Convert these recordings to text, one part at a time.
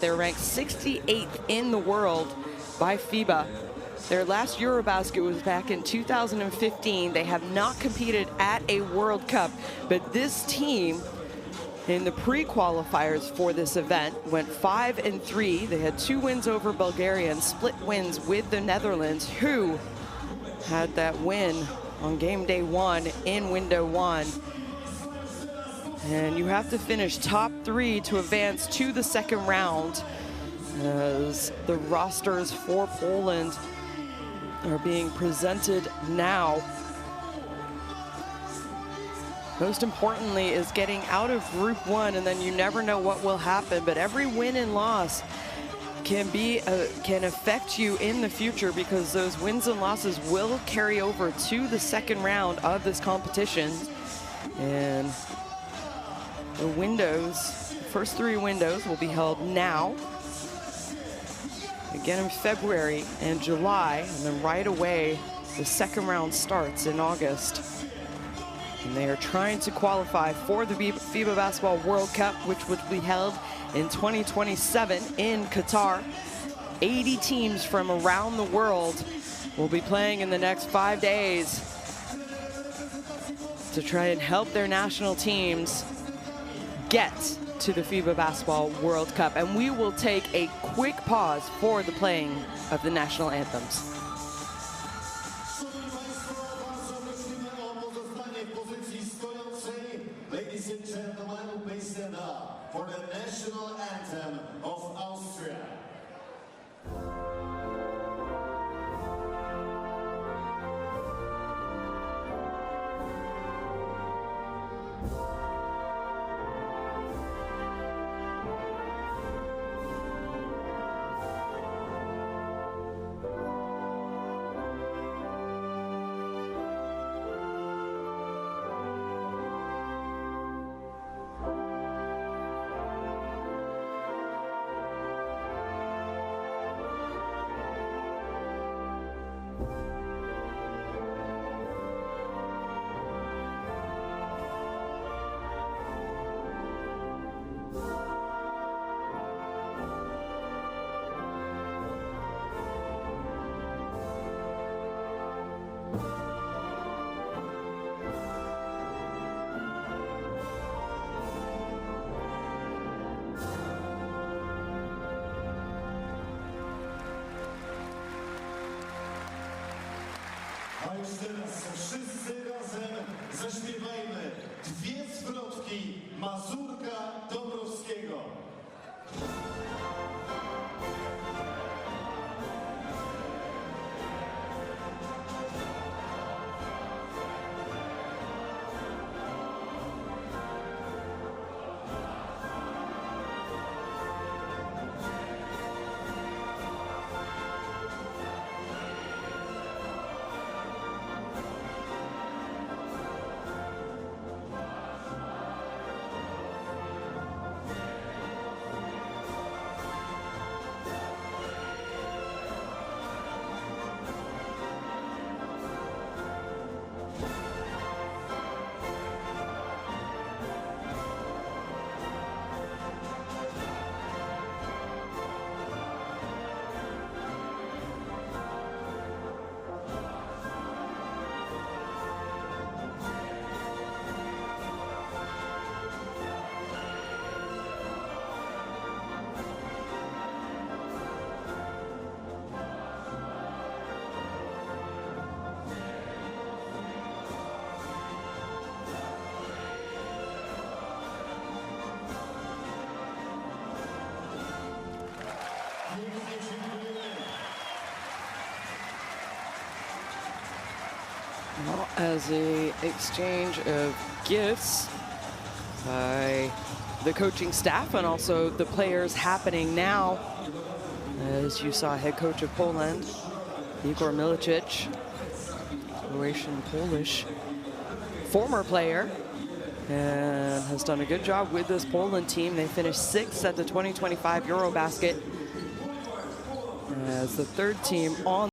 They're ranked 68th in the world by FIBA. Their last Eurobasket was back in 2015. They have not competed at a World Cup, but this team in the pre-qualifiers for this event went 5-3. They had 2 wins over Bulgaria and split wins with the Netherlands, who had that win on game day 1 in window 1. And you have to finish top 3 to advance to the second round, as the rosters for Poland are being presented now. Most importantly is getting out of Group 1, and then you never know what will happen, but every win and loss can affect you in the future, because those wins and losses will carry over to the second round of this competition. And the windows, the first 3 windows will be held now, again in February and July, and then right away the second round starts in August. And they are trying to qualify for the FIBA Basketball World Cup, which would be held in 2027 in Qatar. 80 teams from around the world will be playing in the next 5 days to try and help their national teams get to the FIBA Basketball World Cup. And we will take a quick pause for the playing of the national anthems. Ladies and gentlemen, please stand up for the national anthem of Austria. A już teraz wszyscy razem zaśpiewajmy 2 zwrotki Mazurka Dąbrowskiego. Well, as a exchange of gifts by the coaching staff and also the players happening now, as you saw head coach of Poland, Igor Milicic, Croatian Polish former player, and has done a good job with this Poland team. They finished 6th at the 2025 Eurobasket as the 3rd team on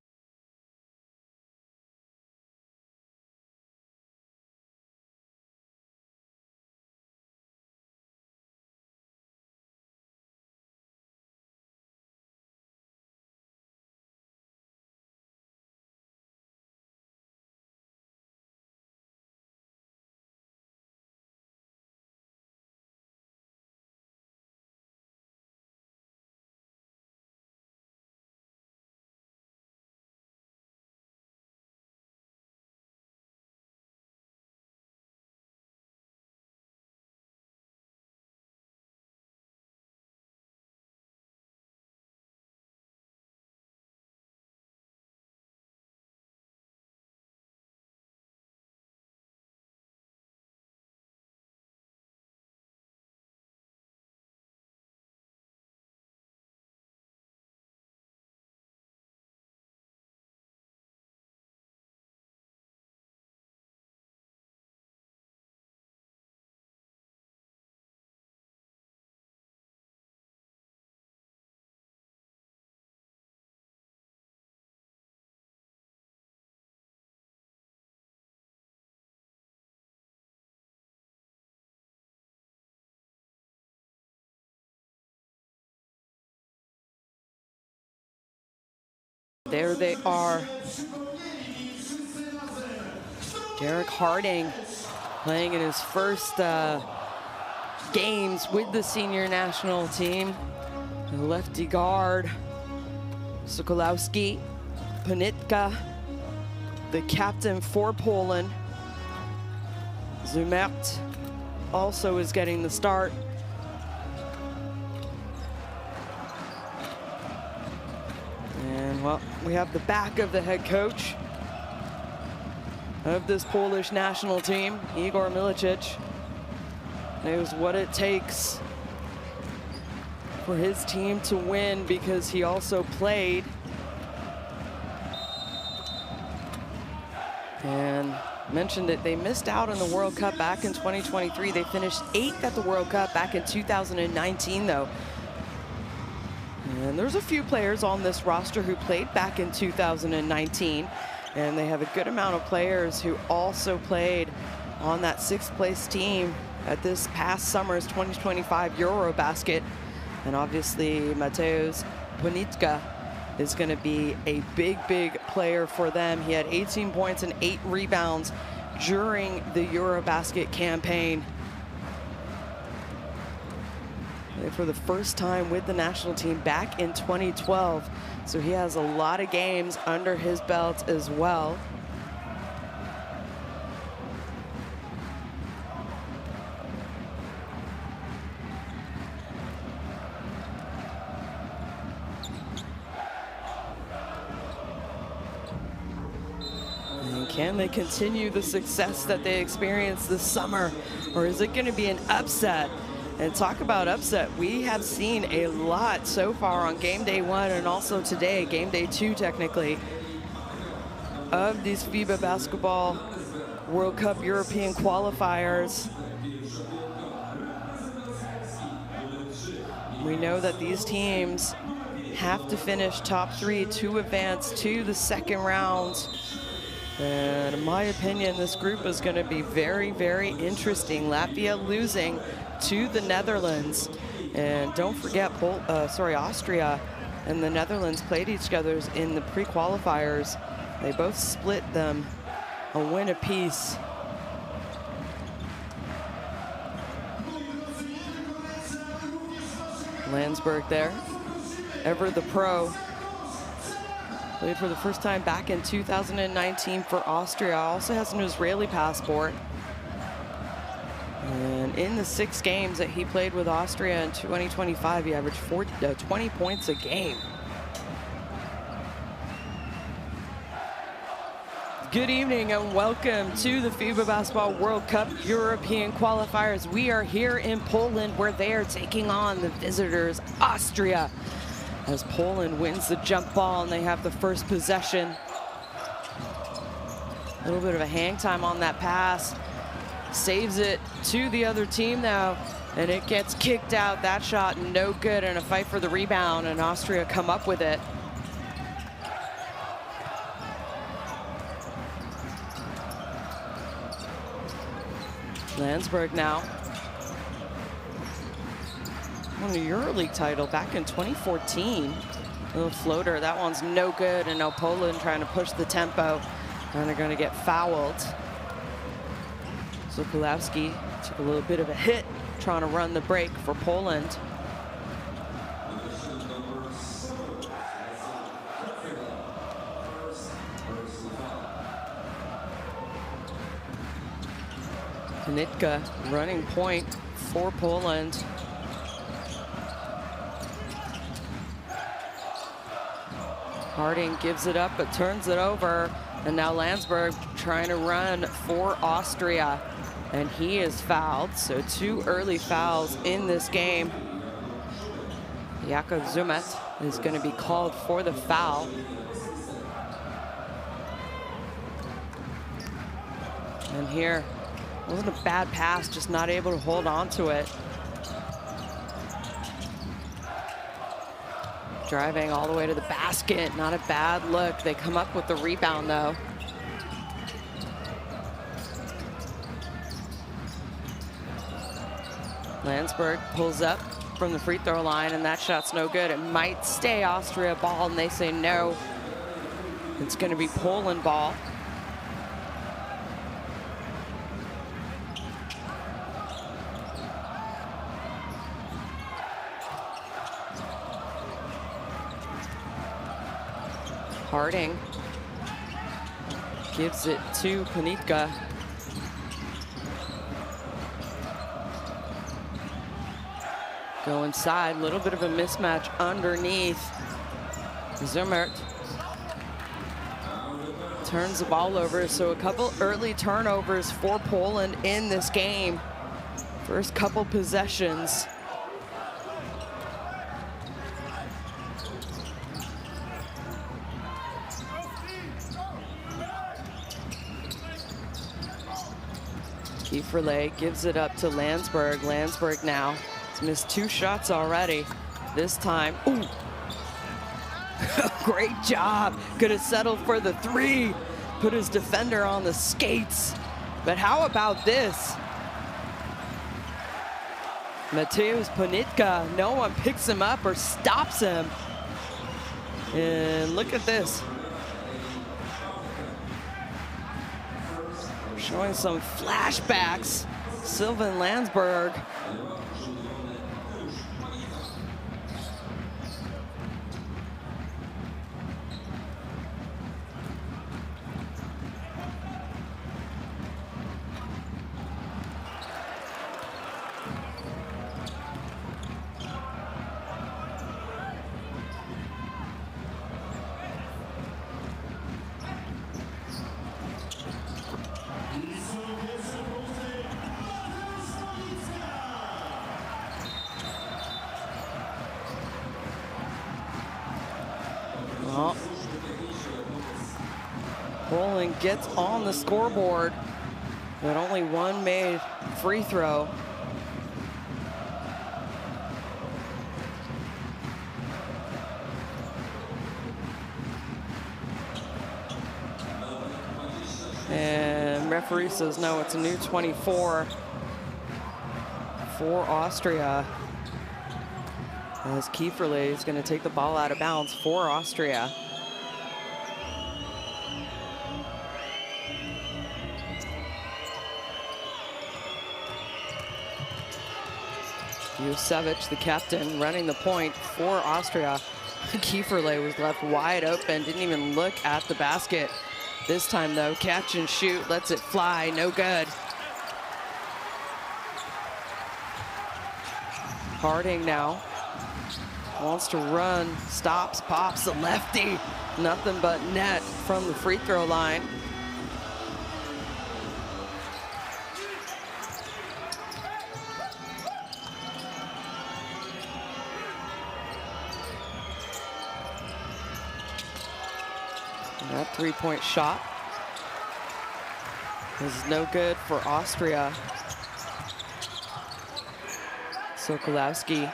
There they are. Derek Harding playing in his first games with the senior national team. The lefty guard, Sokolowski, Panitka, the captain for Poland. Zumert also is getting the start. And well, we have the back of the head coach of this Polish national team, Igor Milicic. Knows what it takes for his team to win because he also played. And mentioned that they missed out on the World Cup back in 2023. They finished 8th at the World Cup back in 2019, though. And there's a few players on this roster who played back in 2019. And they have a good amount of players who also played on that 6th place team at this past summer's 2025 Eurobasket. And obviously, Mateusz Ponitka is going to be a big, big player for them. He had 18 points and 8 rebounds during the Eurobasket campaign. And for the first time with the national team back in 2012. So he has a lot of games under his belt as well. Can they continue the success that they experienced this summer, or is it going to be an upset? And talk about upset, we have seen a lot so far on game day 1 and also today, game day 2 technically, of these FIBA Basketball World Cup European qualifiers. We know that these teams have to finish top 3 to advance to the second round. And in my opinion, this group is going to be very, very interesting. Latvia losing to the Netherlands. And don't forget, Austria and the Netherlands played each other in the pre-qualifiers. They both split them a win apiece. Landsberg there, ever the pro. Played for the first time back in 2019 for Austria. Also has an Israeli passport. And in the 6 games that he played with Austria in 2025, he averaged 20 points a game. Good evening and welcome to the FIBA Basketball World Cup European Qualifiers. We are here in Poland where they are taking on the visitors, Austria, as Poland wins the jump ball and they have the first possession. A little bit of a hang time on that pass. Saves it to the other team now, and it gets kicked out. That shot no good, and a fight for the rebound, and Austria come up with it. Landsberg now. Won a EuroLeague title back in 2014. Little floater, that one's no good, and now Poland trying to push the tempo, and they're going to get fouled. Sokolowski took a little bit of a hit trying to run the break for Poland. Panitka running point for Poland. Harding gives it up but turns it over, and now Landsberg trying to run for Austria, and he is fouled. So 2 early fouls in this game. Jakub Zumet is going to be called for the foul. And here, wasn't a bad pass, just not able to hold on to it. Driving all the way to the basket, not a bad look. They come up with the rebound though. Landsberg pulls up from the free throw line, and that shot's no good. It might stay Austria ball, and they say no. It's going to be Poland ball. Harding gives it to Panitka. Go inside, a little bit of a mismatch underneath. Zumert turns the ball over, so a couple early turnovers for Poland in this game. First couple possessions. Kieferle gives it up to Landsberg. Landsberg now has missed 2 shots already. This time, ooh. Great job. Could have settled for the 3. Put his defender on the skates. But how about this? Mateusz Panitka, no one picks him up or stops him. And look at this. Showing some flashbacks. Sylvan Landsberg. Poland gets on the scoreboard, but only one made free throw. And referee says no, it's a new 24 for Austria. As Kieferle is going to take the ball out of bounds for Austria. Jusevic, the captain, running the point for Austria. Kieferle was left wide open, didn't even look at the basket. This time, though, catch and shoot, lets it fly, no good. Harding now wants to run, stops, pops the lefty. Nothing but net from the free throw line. That 3-point shot is no good for Austria. Sokolowski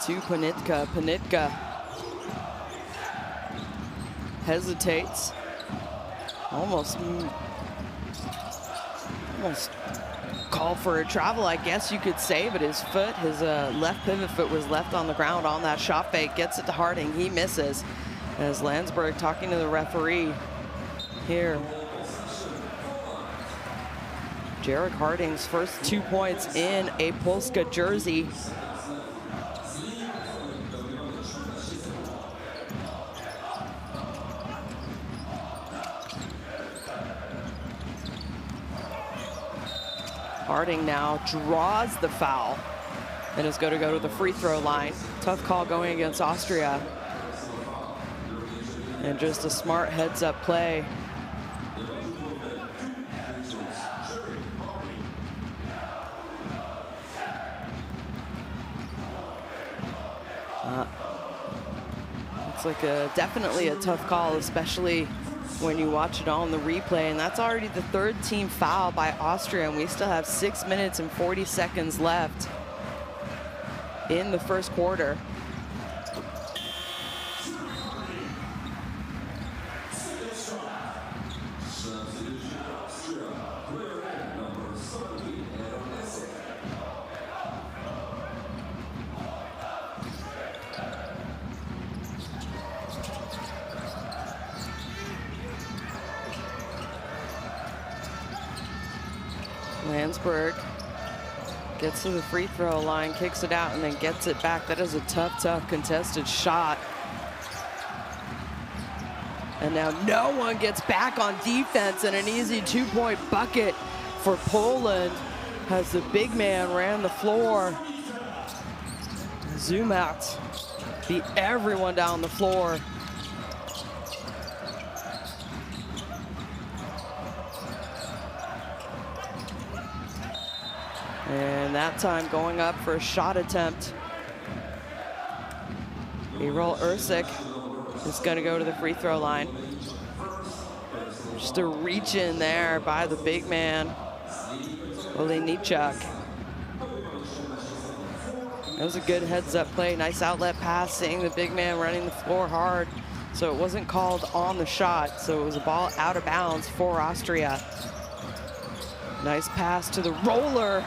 to Panitka. Panitka hesitates. Almost called for a travel, I guess you could say, but his foot, his left pivot foot was left on the ground on that shot fake. Gets it to Harding, he misses. As Landsberg talking to the referee here. Jarek Harding's first 2 points in a Polska jersey. Harding now draws the foul and is going to go to the free throw line. Tough call going against Austria. And just a smart heads-up play. It's like definitely a tough call, especially when you watch it on the replay. And that's already the 3rd team foul by Austria, and we still have 6 minutes and 40 seconds left in the first quarter. Landsberg gets to the free throw line, kicks it out, and then gets it back. That is a tough, tough contested shot. And now no one gets back on defense, and an easy two-point bucket for Poland as the big man ran the floor. Zoom out, beat everyone down the floor. And that time going up for a shot attempt. Erol Ersic is going to go to the free throw line. Just a reach in there by the big man, Olejniczak. That was a good heads-up play. Nice outlet passing. The big man running the floor hard. So it wasn't called on the shot. So it was a ball out of bounds for Austria. Nice pass to the roller.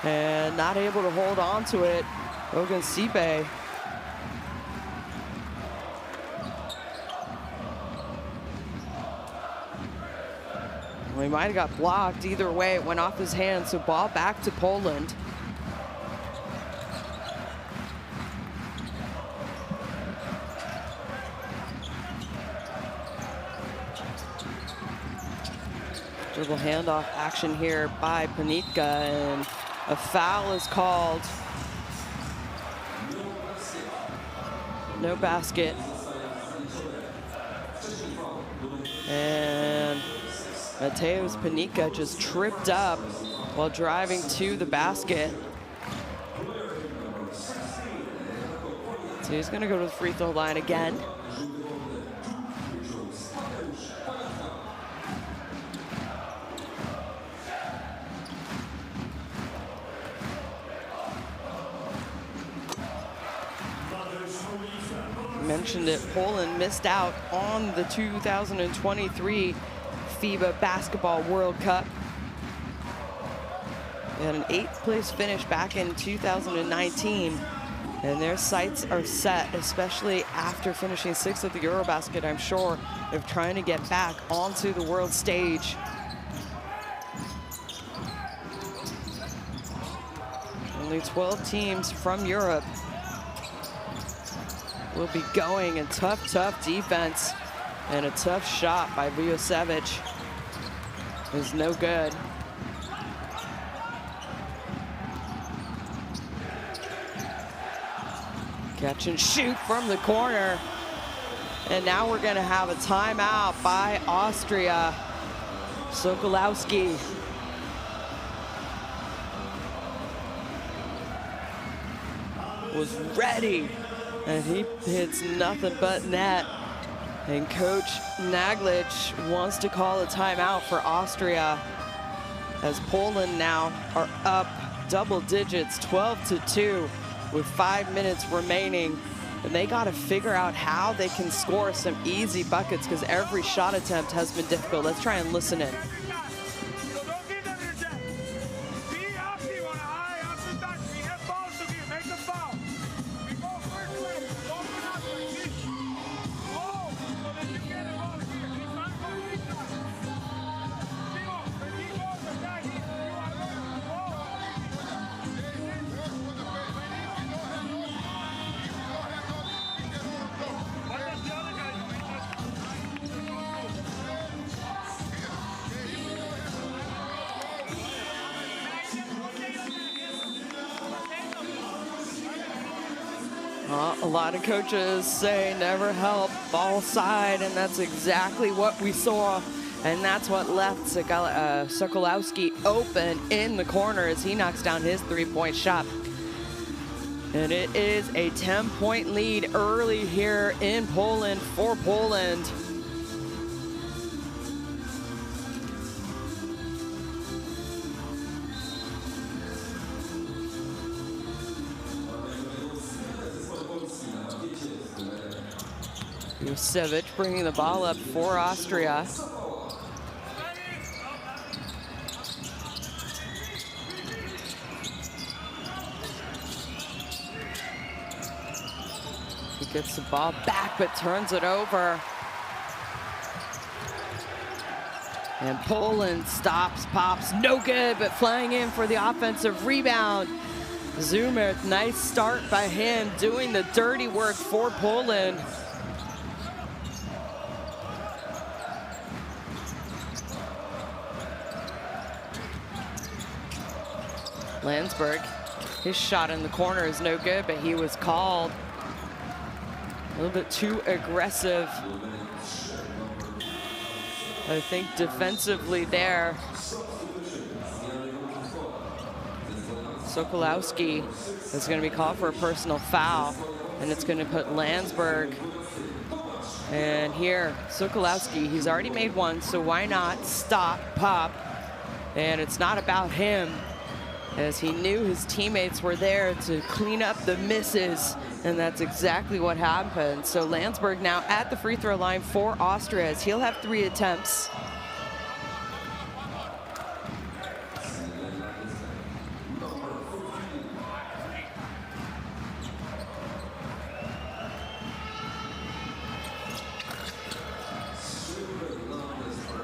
And not able to hold on to it, Ogunsipe. Well, he might have got blocked. Either way, it went off his hand, so ball back to Poland. Dribble handoff action here by Panitka, and a foul is called. No basket. And Mateusz Panitka just tripped up while driving to the basket. So he's gonna go to the free throw line again. Mentioned it, Poland missed out on the 2023 FIBA Basketball World Cup. They had an 8th place finish back in 2019, and their sights are set, especially after finishing 6th at the Eurobasket, I'm sure, of trying to get back onto the world stage. Only 12 teams from Europe will be going, and tough, tough defense and a tough shot by Vujocevic is no good. Catch and shoot from the corner. And now we're gonna have a timeout by Austria. Sokolowski. Was ready, and he hits nothing but net. And Coach Naglic wants to call a timeout for Austria, as Poland now are up double digits, 12-2, with 5 minutes remaining. And they got to figure out how they can score some easy buckets, because every shot attempt has been difficult. Let's try and listen in. A lot of coaches say never help, ball side, and that's exactly what we saw. And that's what left Sokolowski open in the corner as he knocks down his three-point shot. And it is a 10-point lead early here in Poland for Poland. Vujocevic bringing the ball up for Austria. He gets the ball back but turns it over. And Poland stops, pops, no good, but flying in for the offensive rebound. Zoomer, nice start by him, doing the dirty work for Poland. Landsberg, his shot in the corner is no good, but he was called. A little bit too aggressive, I think, defensively there. Sokolowski is going to be called for a personal foul, and it's going to put Landsberg. And here, Sokolowski, he's already made one, so why not stop, pop? And it's not about him, as he knew his teammates were there to clean up the misses, and that's exactly what happened. So Landsberg now at the free throw line for Austria, as he'll have 3 attempts.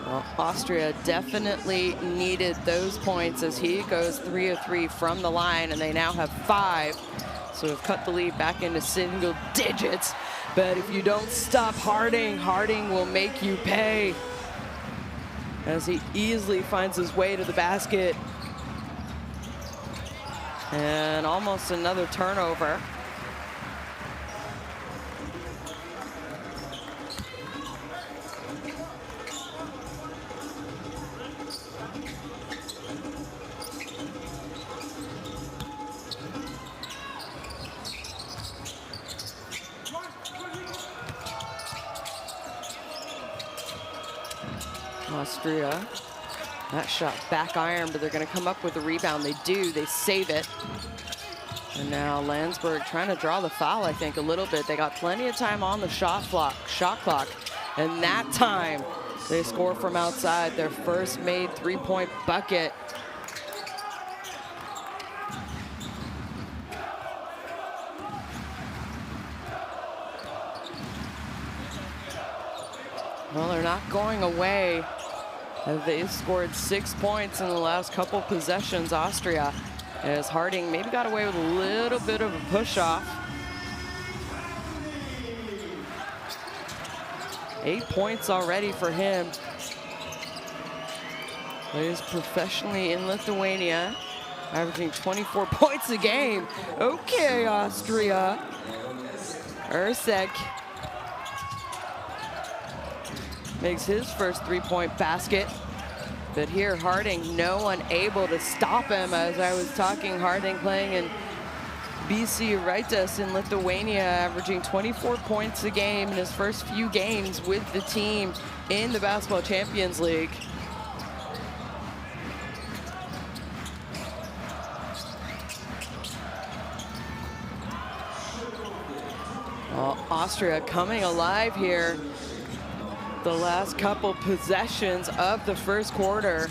Well, Austria definitely needed those points, as he goes 3 of 3 from the line, and they now have 5. So have cut the lead back into single digits. But if you don't stop Harding, Harding will make you pay, as he easily finds his way to the basket. And almost another turnover. Austria, that shot back iron, but they're going to come up with a rebound. They do, they save it. And now Landsberg trying to draw the foul, I think, a little bit. They got plenty of time on the shot clock. And that time, they score from outside, their first made 3-point bucket. Well, they're not going away. They've scored 6 points in the last couple possessions, Austria, as Harding maybe got away with a little bit of a push-off. 8 points already for him. Plays professionally in Lithuania, averaging 24 points a game. Okay, Austria. Ursek makes his first 3-point basket. But here, Harding, no one able to stop him. As I was talking, Harding playing in BC Raitas in Lithuania, averaging 24 points a game in his first few games with the team in the Basketball Champions League. Well, Austria coming alive here. The last couple possessions of the first quarter.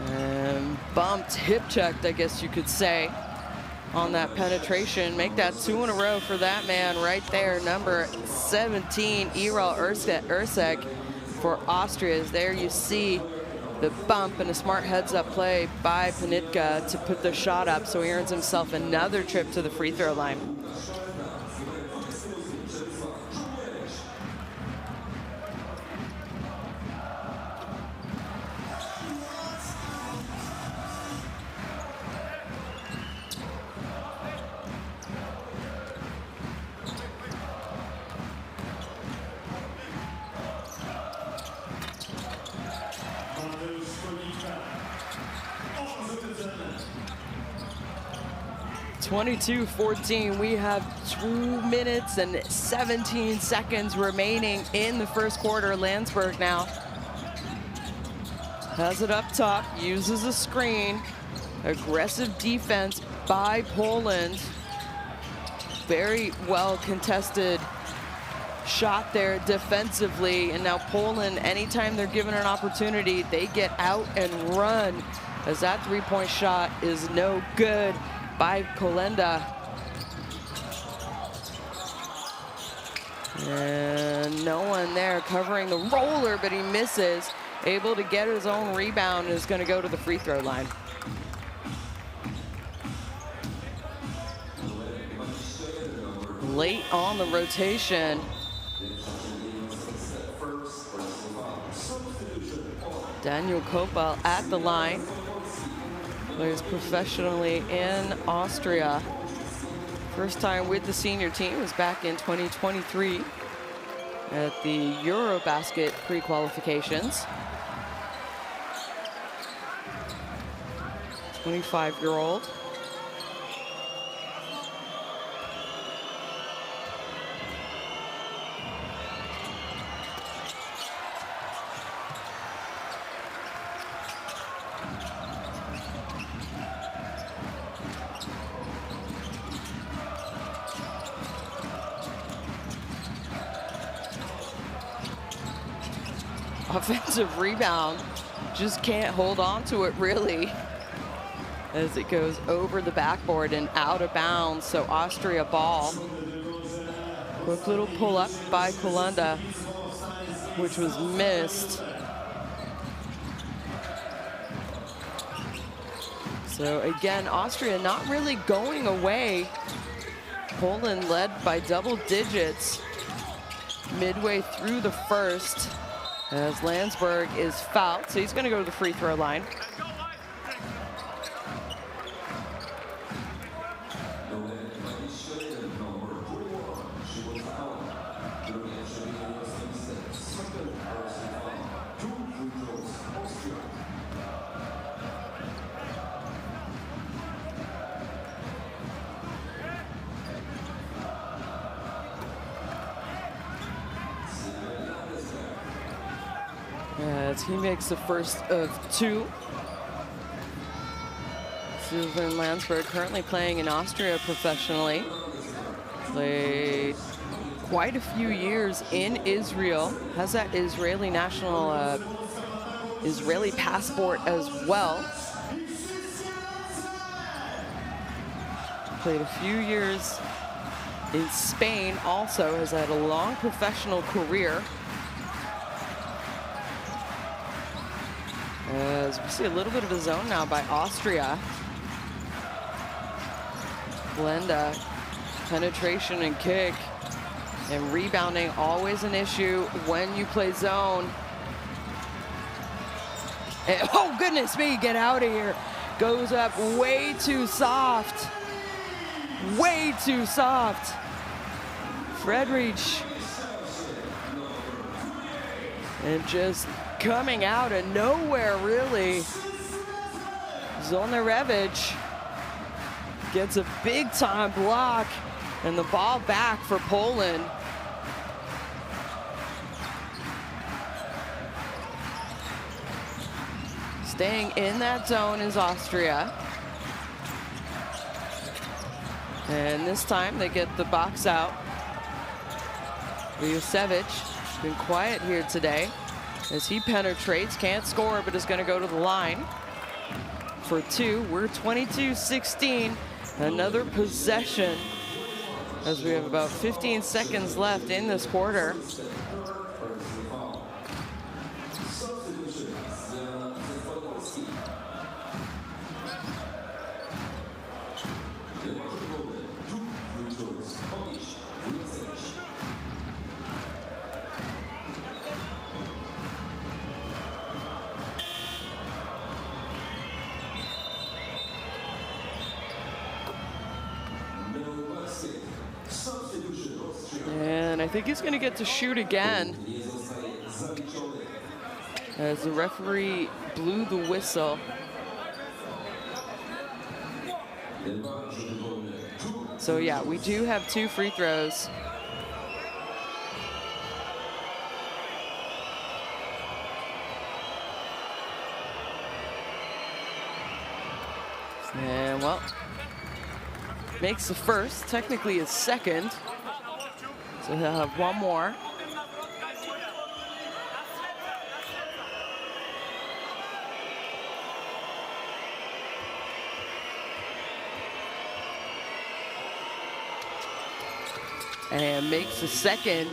And bumped, hip checked, I guess you could say, on that penetration. Make that 2 in a row for that man right there, number 17, Erol Ursek for Austria. There you see the bump and a smart heads-up play by Panitka to put the shot up, so he earns himself another trip to the free throw line. (22-14). We have 2 minutes and 17 seconds remaining in the first quarter. Landsberg now has it up top, uses a screen. Aggressive defense by Poland. Very well contested shot there defensively. And now Poland, anytime they're given an opportunity, they get out and run, as that 3-point shot is no good by Kolenda. And No one there covering the roller, but he misses. Able to get his own rebound, and is going to go to the free throw line. Late on the rotation. Daniel Kopal at the line. Plays professionally in Austria. First time with the senior team was back in 2023 at the Eurobasket pre-qualifications. 25-year-old. Offensive rebound, just can't hold on to it really, as it goes over the backboard and out of bounds. So Austria ball. Quick little pull up by Kulanda, which was missed. So again, Austria not really going away. Poland led by double digits midway through the first, as Landsberg is fouled, so he's going to go to the free throw line. As he makes the first of two. Sylvan Landsberg currently playing in Austria professionally. Played quite a few years in Israel. Has that Israeli national, Israeli passport as well. Played a few years in Spain also. Has had a long professional career. As we see a little bit of a zone now by Austria. Blenda, penetration and kick, and rebounding always an issue when you play zone. And, oh goodness me, get out of here. Goes up way too soft. Way too soft. Friedrich. And just coming out of nowhere, really. Zolnarevich gets a big-time block, and the ball back for Poland. Staying in that zone is Austria. And this time they get the box out. Vujocevic, been quiet here today as he penetrates, can't score, but is going to go to the line for two. We're 22-16. Another possession as we have about 15 seconds left in this quarter. And I think he's going to get to shoot again, as the referee blew the whistle. So yeah, we do have two free throws. And well, makes the first, technically his second. So he'll have one more. and makes the second,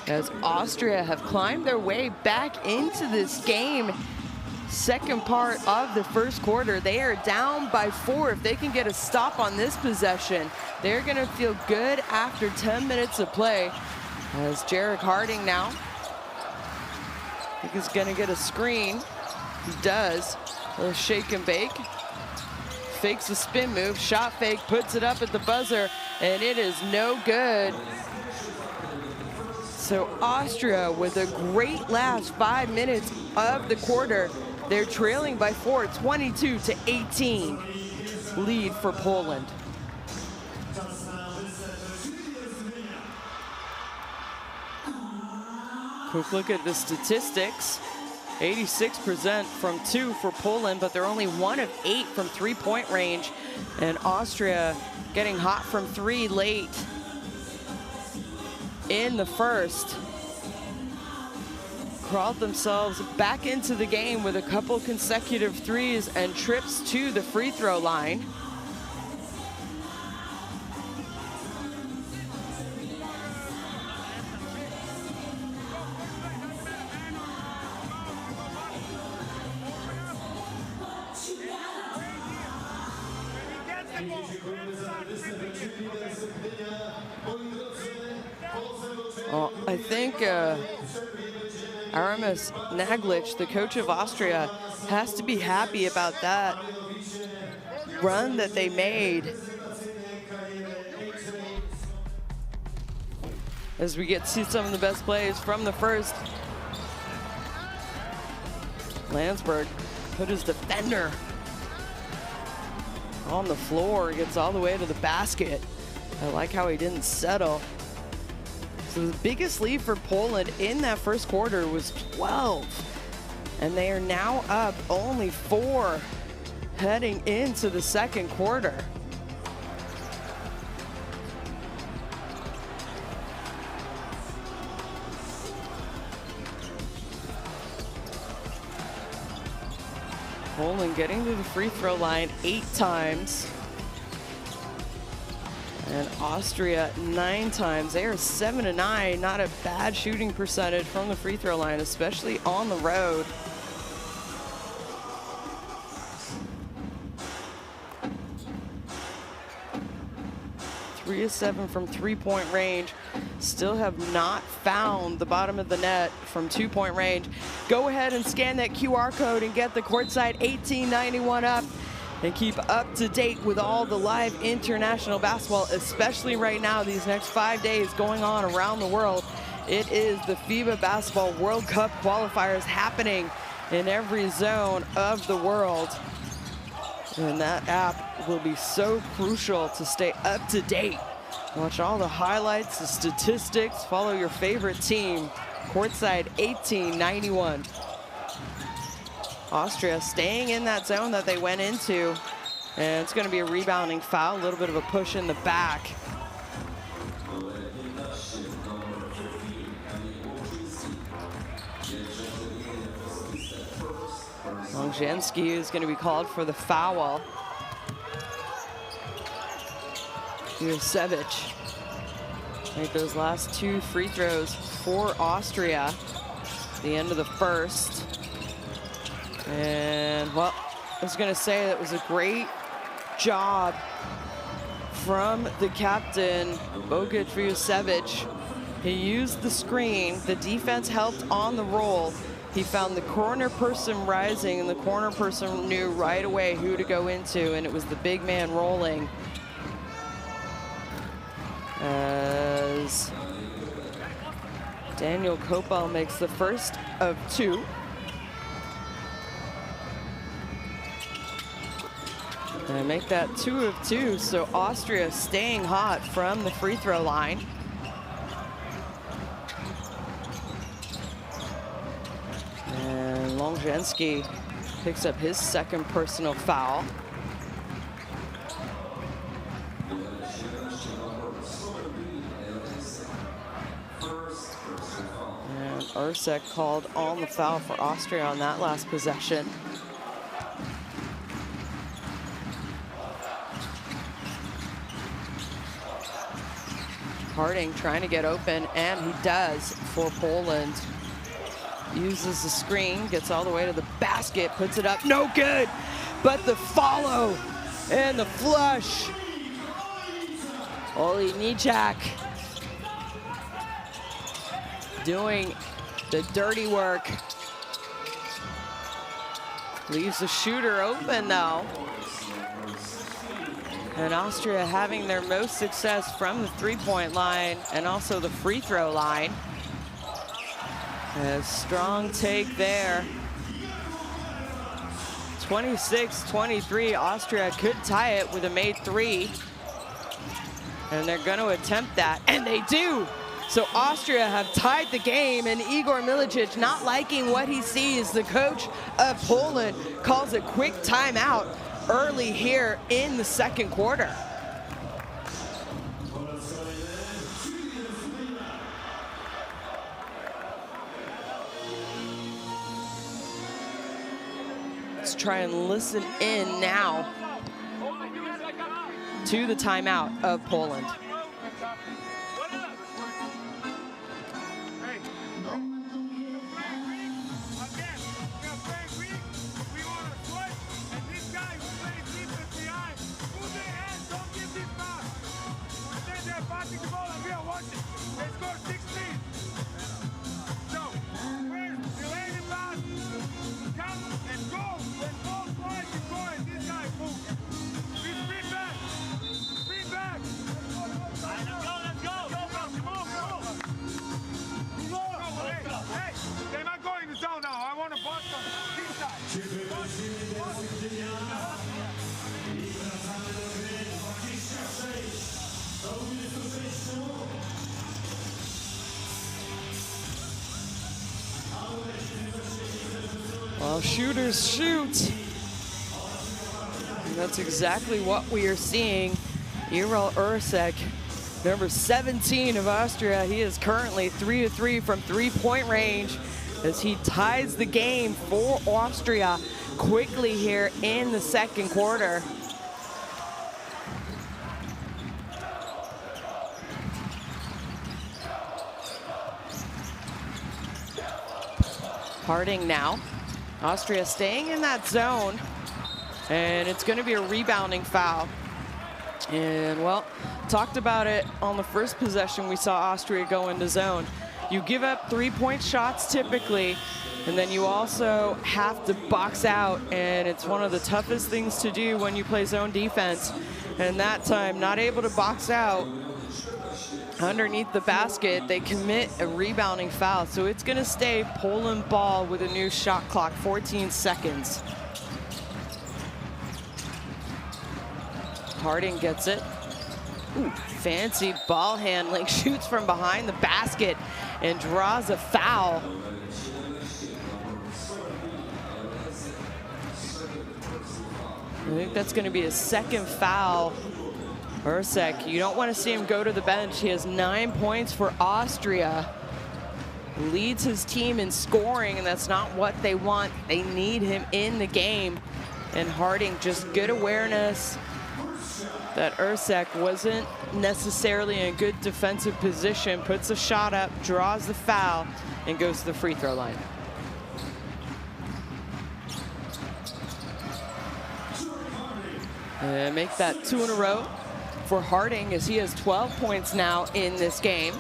as Austria have climbed their way back into this game. Second part of the first quarter, they are down by 4. If they can get a stop on this possession, they're gonna feel good after 10 minutes of play. As Jarek Harding now, I think he's gonna get a screen. He does, a shake and bake. Fakes the spin move, shot fake, puts it up at the buzzer, and it is no good. So Austria with a great last 5 minutes of the quarter. They're trailing by 4, 22-18 lead for Poland. Quick look at the statistics. 86% from 2 for Poland, but they're only 1 of 8 from 3-point range. And Austria getting hot from 3 late in the first. Crawled themselves back into the game with a couple consecutive threes and trips to the free throw line. Well, I think Aramis Naglic, the coach of Austria, has to be happy about that run that they made. As we get to see some of the best plays from the first. Landsberg put his defender on the floor, gets all the way to the basket. I like how he didn't settle. So the biggest lead for Poland in that first quarter was 12. And they are now up only 4 heading into the second quarter. Poland getting to the free throw line 8 times. And Austria 9 times. They are 7-9. Not a bad shooting percentage from the free throw line, especially on the road. Three of 7 from 3-point range. Still have not found the bottom of the net from 2-point range. Go ahead and scan that QR code and get the courtside 1891 up. And keep up to date with all the live international basketball, especially right now, these next 5 days going on around the world. It is the FIBA Basketball World Cup qualifiers happening in every zone of the world. And that app will be so crucial to stay up to date. Watch all the highlights, the statistics, follow your favorite team. Courtside 1891. Austria staying in that zone that they went into. And it's going to be a rebounding foul, a little bit of a push in the back. Longensky is going to be called for the foul. Jusevic made those last 2 free throws for Austria at the end of the first. And, well, I was going to say that was a great job from the captain, Bogut Jusevic. He used the screen. The defense helped on the roll. He found the corner person rising, and the corner person knew right away who to go into, and it was the big man rolling. As Daniel Kopel makes the first of 2. And make that 2 of 2, so Austria staying hot from the free throw line. And Longensky picks up his second personal foul. And Ursek called on the foul for Austria on that last possession. Harding trying to get open, and he does for Poland. Uses the screen, gets all the way to the basket, puts it up, no good! But the follow and the flush. Olejniczak doing the dirty work. Leaves the shooter open though. And Austria having their most success from the three-point line and also the free throw line. A strong take there. 26-23, Austria could tie it with a made three. And they're going to attempt that, and they do. So Austria have tied the game, and Igor Milicic, not liking what he sees, the coach of Poland calls a quick timeout early here in the second quarter. Let's try and listen in now to the timeout of Poland. Well, shooters shoot. And that's exactly what we are seeing. Irel Ursek, number 17 of Austria, he is currently 3-3 from three-point range as he ties the game for Austria quickly here in the second quarter. Harding now. Austria staying in that zone, and it's going to be a rebounding foul. And, well, talked about it on the first possession. We saw Austria go into zone. You give up three-point shots typically, and then you also have to box out, and it's one of the toughest things to do when you play zone defense. And that time, not able to box out underneath the basket, they commit a rebounding foul. So it's going to stay Poland ball with a new shot clock, 14 seconds. Harding gets it. Ooh, fancy ball handling, shoots from behind the basket and draws a foul. I think that's going to be his second foul. Ursek, you don't want to see him go to the bench. He has 9 points for Austria. Leads his team in scoring, and that's not what they want. They need him in the game. And Harding, just good awareness that Ursek wasn't necessarily in a good defensive position, puts a shot up, draws the foul, and goes to the free throw line. And make that 2 in a row for Harding, as he has 12 points now in this game.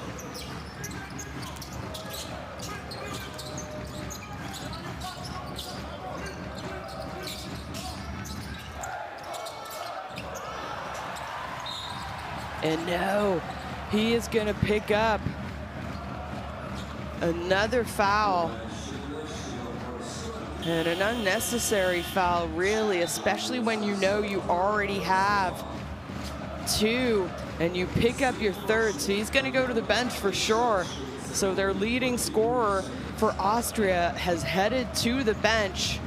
And no, he is going to pick up another foul. And an unnecessary foul, really, especially when you know you already have 2 and you pick up your 3rd. So he's going to go to the bench for sure. So their leading scorer for Austria has headed to the bench.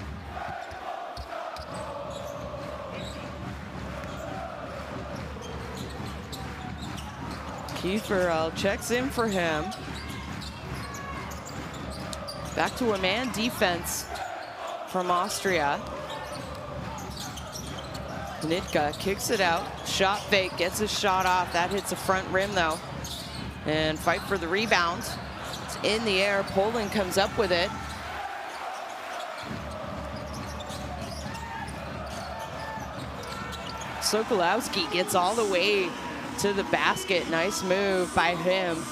Kiefer checks in for him. Back to a man defense from Austria. Nitka kicks it out. Shot fake, gets his shot off. That hits the front rim though. and fight for the rebound. It's in the air. Poland comes up with it. Sokolowski gets all the way to the basket. Nice move by him.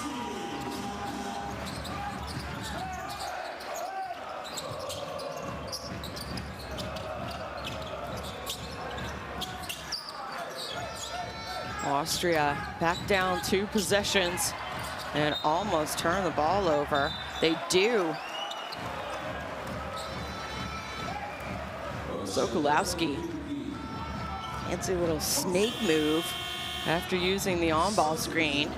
Austria back down 2 possessions and almost turn the ball over. They do. Sokolowski. Fancy little snake move after using the on-ball screen.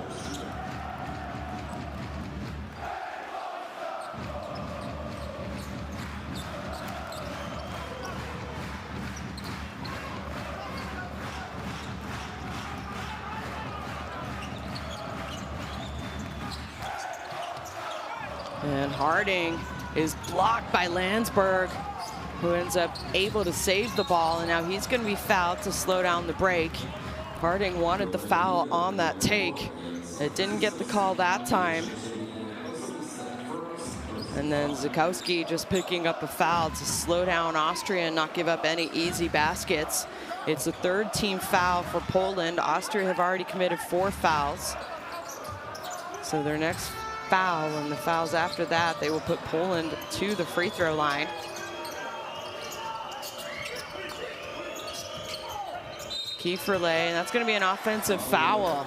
And Harding is blocked by Landsberg, who ends up able to save the ball, and now he's going to be fouled to slow down the break. Harding wanted the foul on that take. It didn't get the call that time. And then Zukowski just picking up a foul to slow down Austria and not give up any easy baskets. It's the 3rd team foul for Poland. Austria have already committed 4 fouls. So their next foul and the fouls after that, they will put Poland to the free throw line. Kieferle, and that's going to be an offensive foul.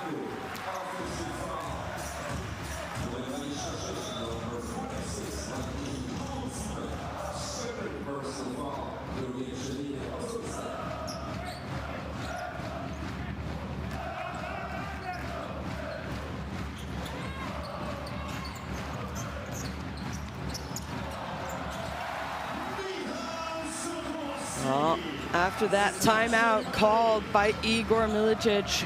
Well, after that timeout called by Igor Milicic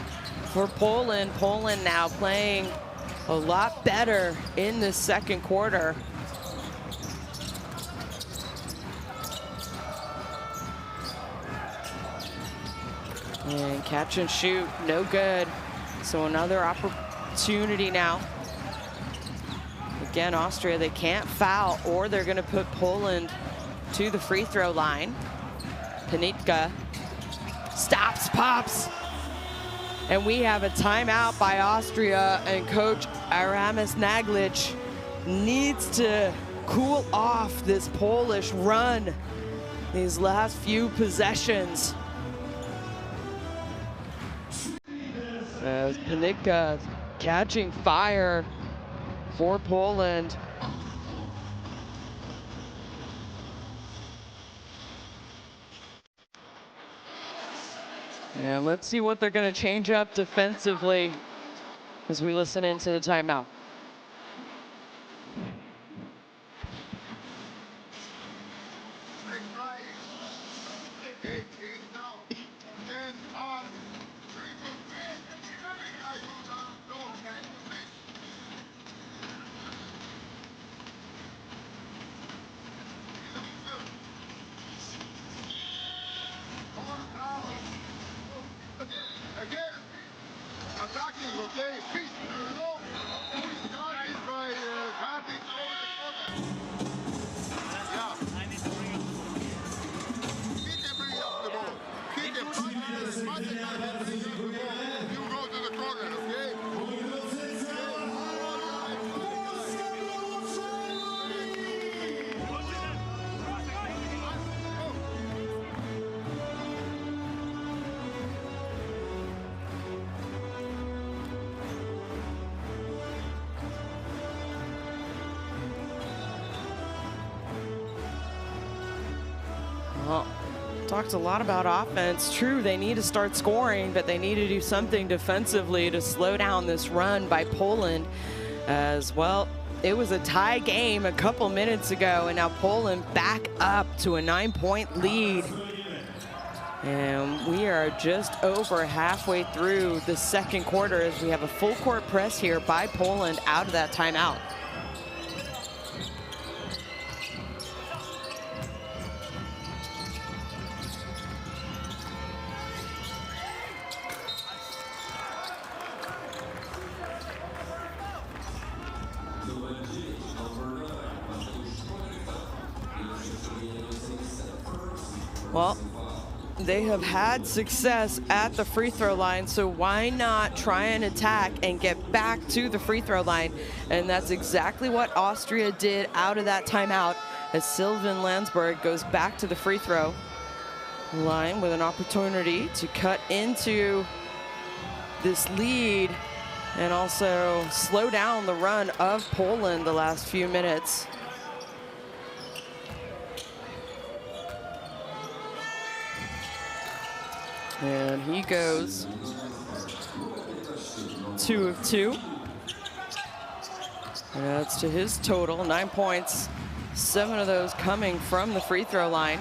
for Poland. Poland now playing a lot better in this second quarter. And catch and shoot, no good. So another opportunity now. Again, Austria, they can't foul or they're gonna put Poland to the free throw line. Panitka stops, pops, and we have a timeout by Austria, and Coach Aramis Naglic needs to cool off this Polish run these last few possessions. As Panitka catching fire for Poland. And let's see what they're going to change up defensively as we listen into the timeout. Well, talked a lot about offense. True, they need to start scoring, but they need to do something defensively to slow down this run by Poland as well. It was a tie game a couple minutes ago, and now Poland back up to a 9-point lead. And we are just over halfway through the second quarter as we have a full court press here by Poland out of that timeout. Well, they have had success at the free throw line, so why not try and attack and get back to the free throw line? And that's exactly what Austria did out of that timeout, as Sylvan Landsberg goes back to the free throw line with an opportunity to cut into this lead and also slow down the run of Poland the last few minutes. And he goes 2 of 2. And that's to his total, 9 points, 7 of those coming from the free throw line.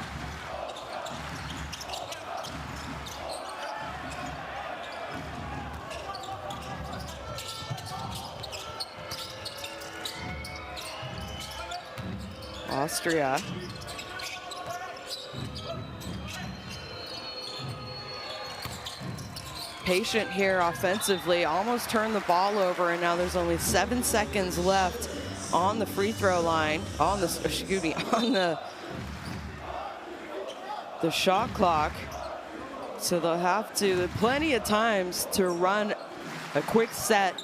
Austria patient here offensively, almost turned the ball over, and now there's only 7 seconds left on the free throw line, on the shot clock. So they'll have to, plenty of times to run a quick set.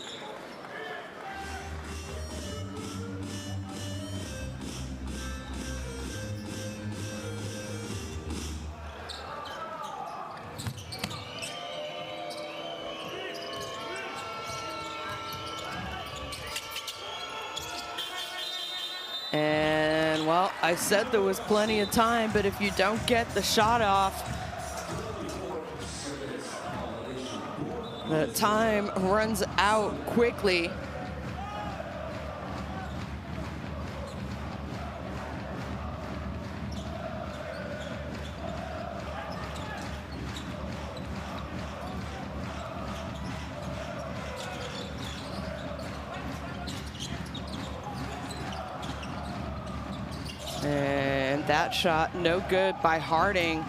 And, well, I said there was plenty of time, but if you don't get the shot off, the time runs out quickly. And that shot no good by Harding.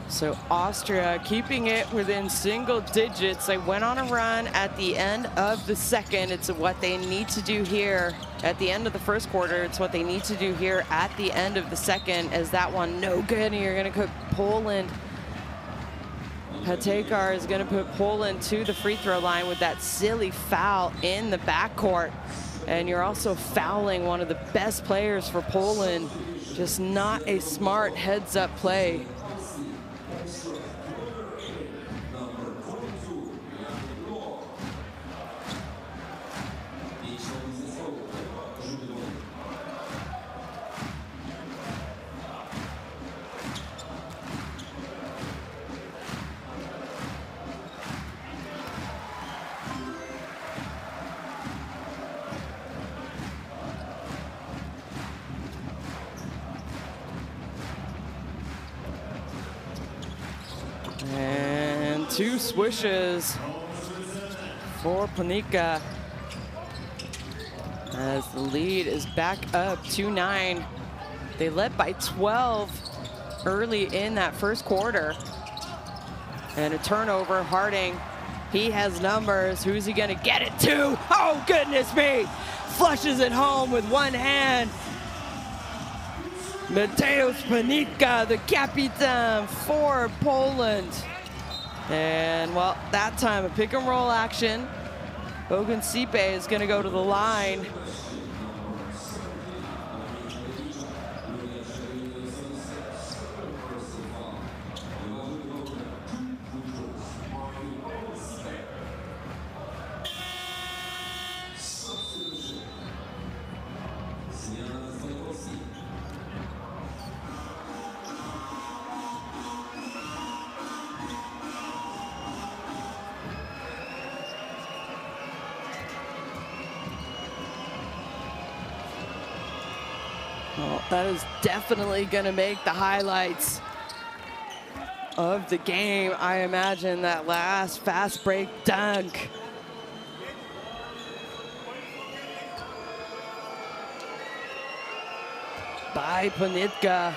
So Austria keeping it within single digits. They went on a run at the end of the second. It's what they need to do here at the end of the first quarter. It's what they need to do here at the end of the second, as that one no good. And you're going to put Poland. Hatekar is going to put Poland to the free throw line with that silly foul in the backcourt. And you're also fouling one of the best players for Poland. Just not a smart heads-up play. And 2 swishes for Panika, as the lead is back up 2-9. They led by 12 early in that first quarter. And a turnover. Harding, he has numbers. Who's he gonna get it to? Oh, goodness me! Flushes it home with one hand. Mateusz Panika, the captain for Poland. And, well, that time a pick and roll action. Ogunsipe is going to go to the line. Well, that is definitely going to make the highlights of the game. I imagine that last fast break dunk. By Panika.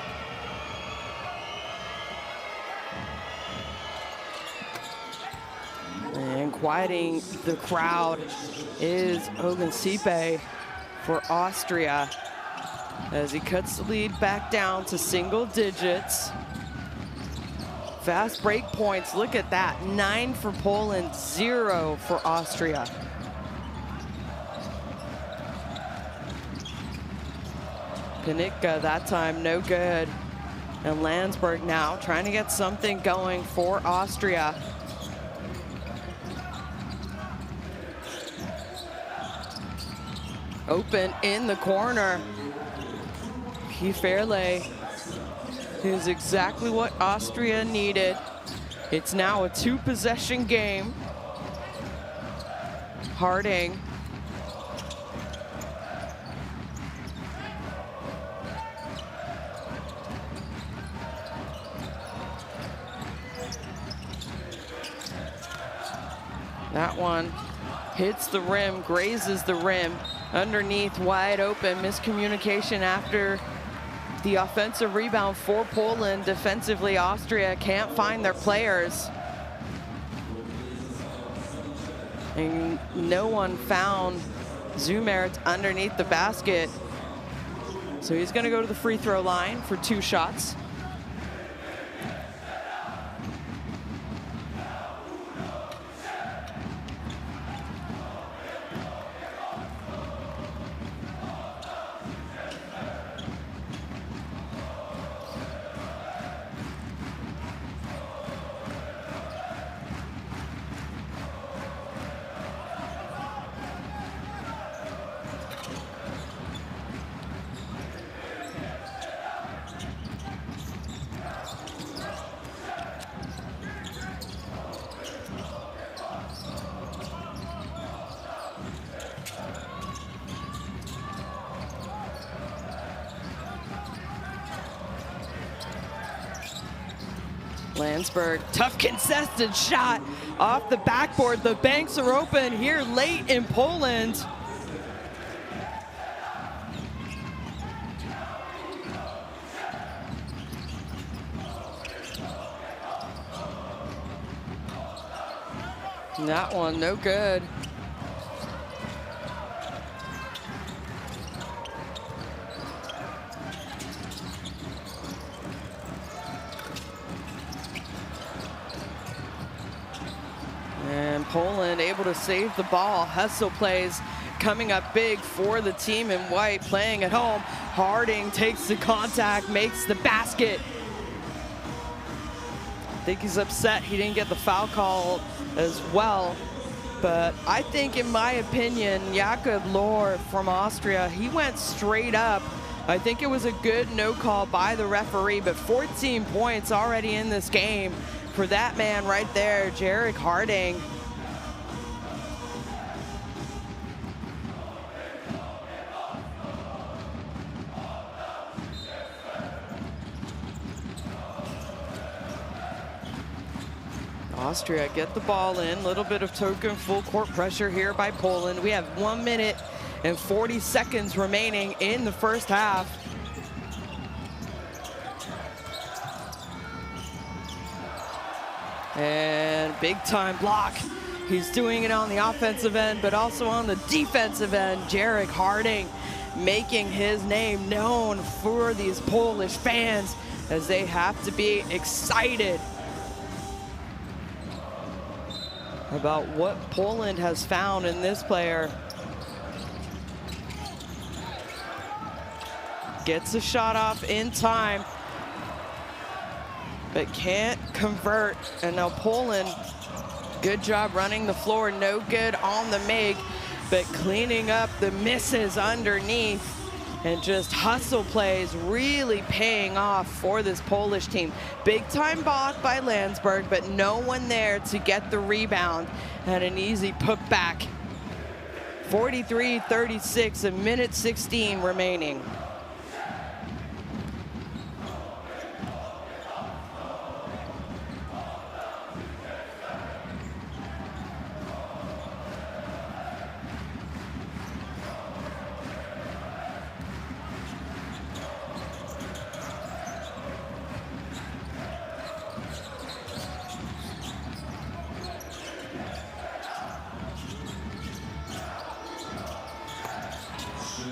And quieting the crowd is Ogunsipe for Austria. as he cuts the lead back down to single digits. Fast break points, look at that. 9 for Poland, 0 for Austria. Panitka that time, no good. And Landsberg now trying to get something going for Austria. Open in the corner. Fairley is exactly what Austria needed. It's now a 2-possession game. Harding. That one hits the rim, grazes the rim. Underneath, wide open, miscommunication after the offensive rebound for Poland. Defensively, Austria can't find their players. And no one found Zumert underneath the basket. So he's gonna go to the free throw line for 2 shots. Landsberg, tough contested shot off the backboard. The banks are open here late in Poland. That one, no good. And Poland able to save the ball. Hustle plays coming up big for the team in white, playing at home. Harding takes the contact, makes the basket. I think he's upset he didn't get the foul call as well. But I think, in my opinion, Jakob Lohr from Austria, he went straight up. I think it was a good no call by the referee, but 14 points already in this game for that man right there, Jarek Harding. Austria get the ball in, little bit of token full court pressure here by Poland. We have 1 minute and 40 seconds remaining in the first half. And big time block. He's doing it on the offensive end, but also on the defensive end. Jarek Harding making his name known for these Polish fans, as they have to be excited about what Poland has found in this player. Gets a shot off in time, but can't convert. And now Poland, good job running the floor, no good on the make, but cleaning up the misses underneath. And just hustle plays really paying off for this Polish team. Big time block by Landsberg, but no one there to get the rebound. And an easy putback. 43-36, a minute 16 remaining.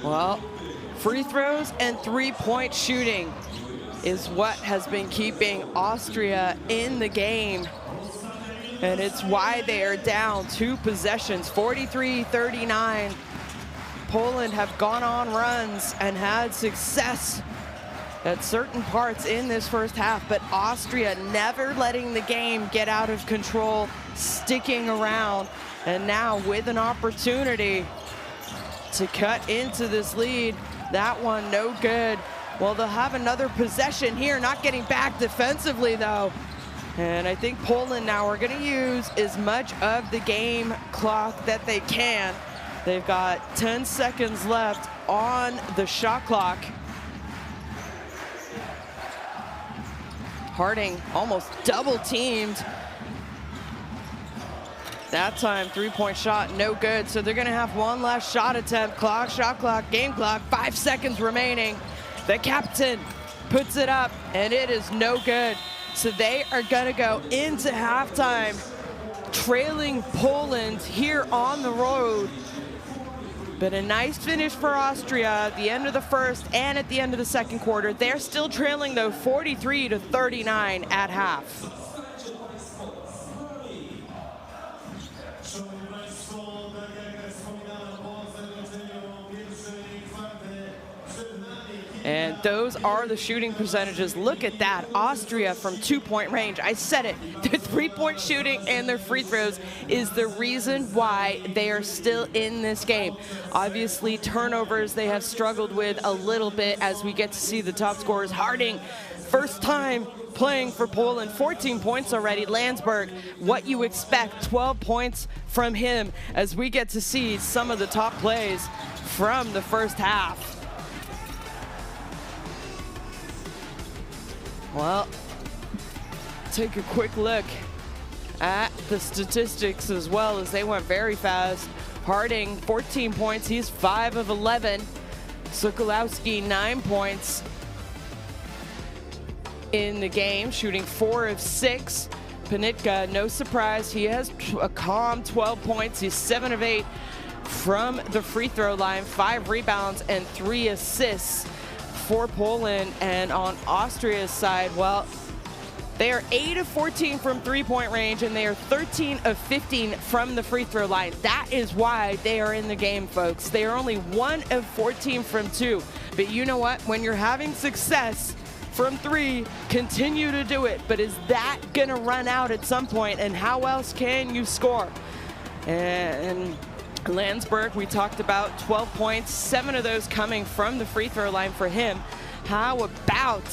Well, Free throws and three-point shooting is what has been keeping Austria in the game. And it's why they are down 2 possessions, 43-39. Poland have gone on runs and had success at certain parts in this first half, but Austria never letting the game get out of control, sticking around, and now with an opportunity to cut into this lead. That one no good. Well, they'll have another possession here, not getting back defensively though. And I think Poland now are gonna use as much of the game clock that they can. They've got 10 seconds left on the shot clock. Harding almost double teamed. That time, three-point shot, no good. So they're gonna have one last shot attempt. Clock, shot clock, game clock, 5 seconds remaining. The captain puts it up and it is no good. So they are gonna go into halftime trailing Poland here on the road. But a nice finish for Austria at the end of the first and at the end of the second quarter. They're still trailing though 43-39 at half. And those are the shooting percentages. Look at that. Austria from 2-point range. I said it. Their 3-point shooting and their free throws is the reason why they are still in this game. Obviously, turnovers they have struggled with a little bit as we get to see the top scorers. Harding, first time playing for Poland, 14 points already. Landsberg, what you expect, 12 points from him as we get to see some of the top plays from the first half. Well, take a quick look at the statistics as well, as they went very fast. Harding, 14 points, he's 5 of 11. Sokolowski, 9 points in the game, shooting 4 of 6. Panitka, no surprise, he has a calm 12 points. He's 7 of 8 from the free throw line, 5 rebounds and 3 assists for Poland. And on Austria's side, well, they are 8 of 14 from 3-point range, and they are 13 of 15 from the free throw line. That is why they are in the game, folks. They are only 1 of 14 from 2. But you know what? When you're having success from 3, continue to do it. But is that gonna run out at some point? And how else can you score? And Landsberg, we talked about 12 points, 7 of those coming from the free throw line for him. How about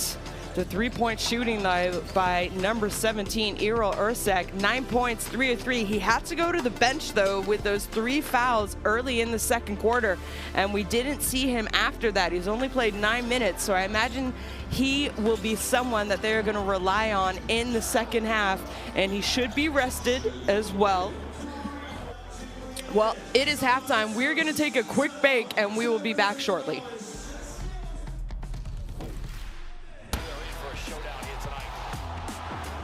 the 3-point shooting by number 17, Erol Ursek, 9 points, 3 of 3. He had to go to the bench though with those 3 fouls early in the second quarter, and we didn't see him after that. He's only played 9 minutes, so I imagine he will be someone that they're gonna rely on in the second half, and he should be rested as well. Well, it is halftime. We're gonna take a quick break and we will be back shortly.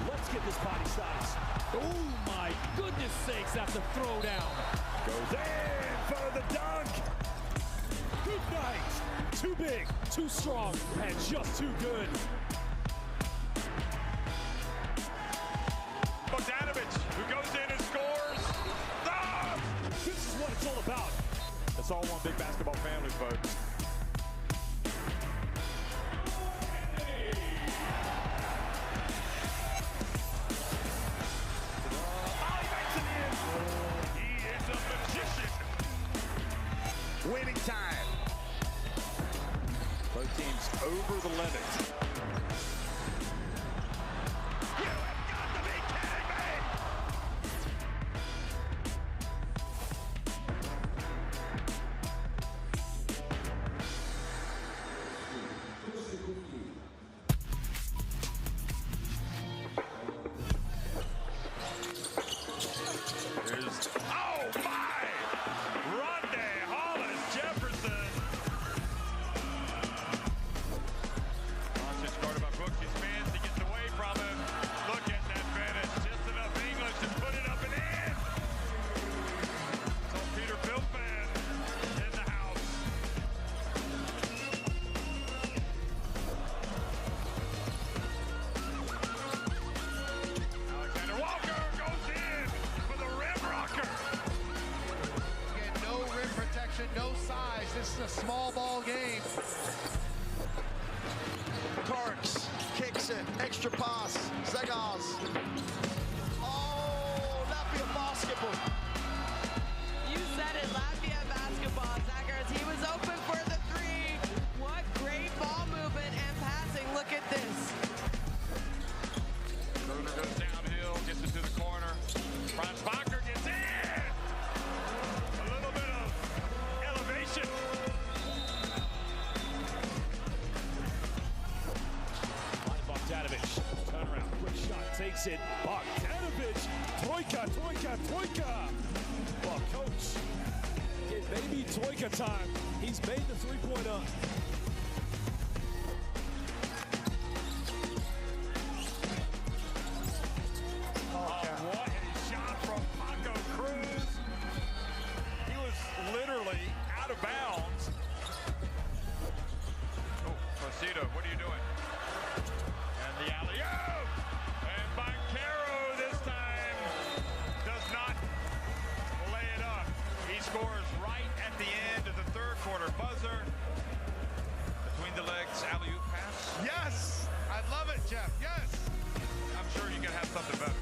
Let's get this party started. Oh my goodness sakes, that's a throwdown. Goes in for the dunk. Good night. Too big, too strong, and just too good. Bogdanovic, who goes in and scores. Ah! This is what it's all about. It's all one big basketball family, folks. He is a magician. Winning time. Both teams over the limit. You have got to be kidding me! Oh my! Rondae Hollis Jefferson. Doncic This is a small ball game. Torx kicks it, extra pass, Zegars. Oh, Latvia basketball. You said it, Latvia basketball, Zegars. He was open for the three. What great ball movement and passing. Look at this. Bruner goes downhill, gets it to the corner. Franz Wagner gets in. A little bit of elevation. Bogdanovic, turnaround, quick shot, takes it. Bogdanovic, Troika. Well, coach, it may be Troika time. He's made the three-pointer. What a shot from Paco Cruz. He was literally out of bounds. Oh, Cressida, what are you doing? And the alley-oop! And Banchero this time does not lay it up. He scores right at the end of the third quarter buzzer. Between the legs, alley-oop pass. Yes, I love it, Jeff. Yes. I'm sure you can have something better.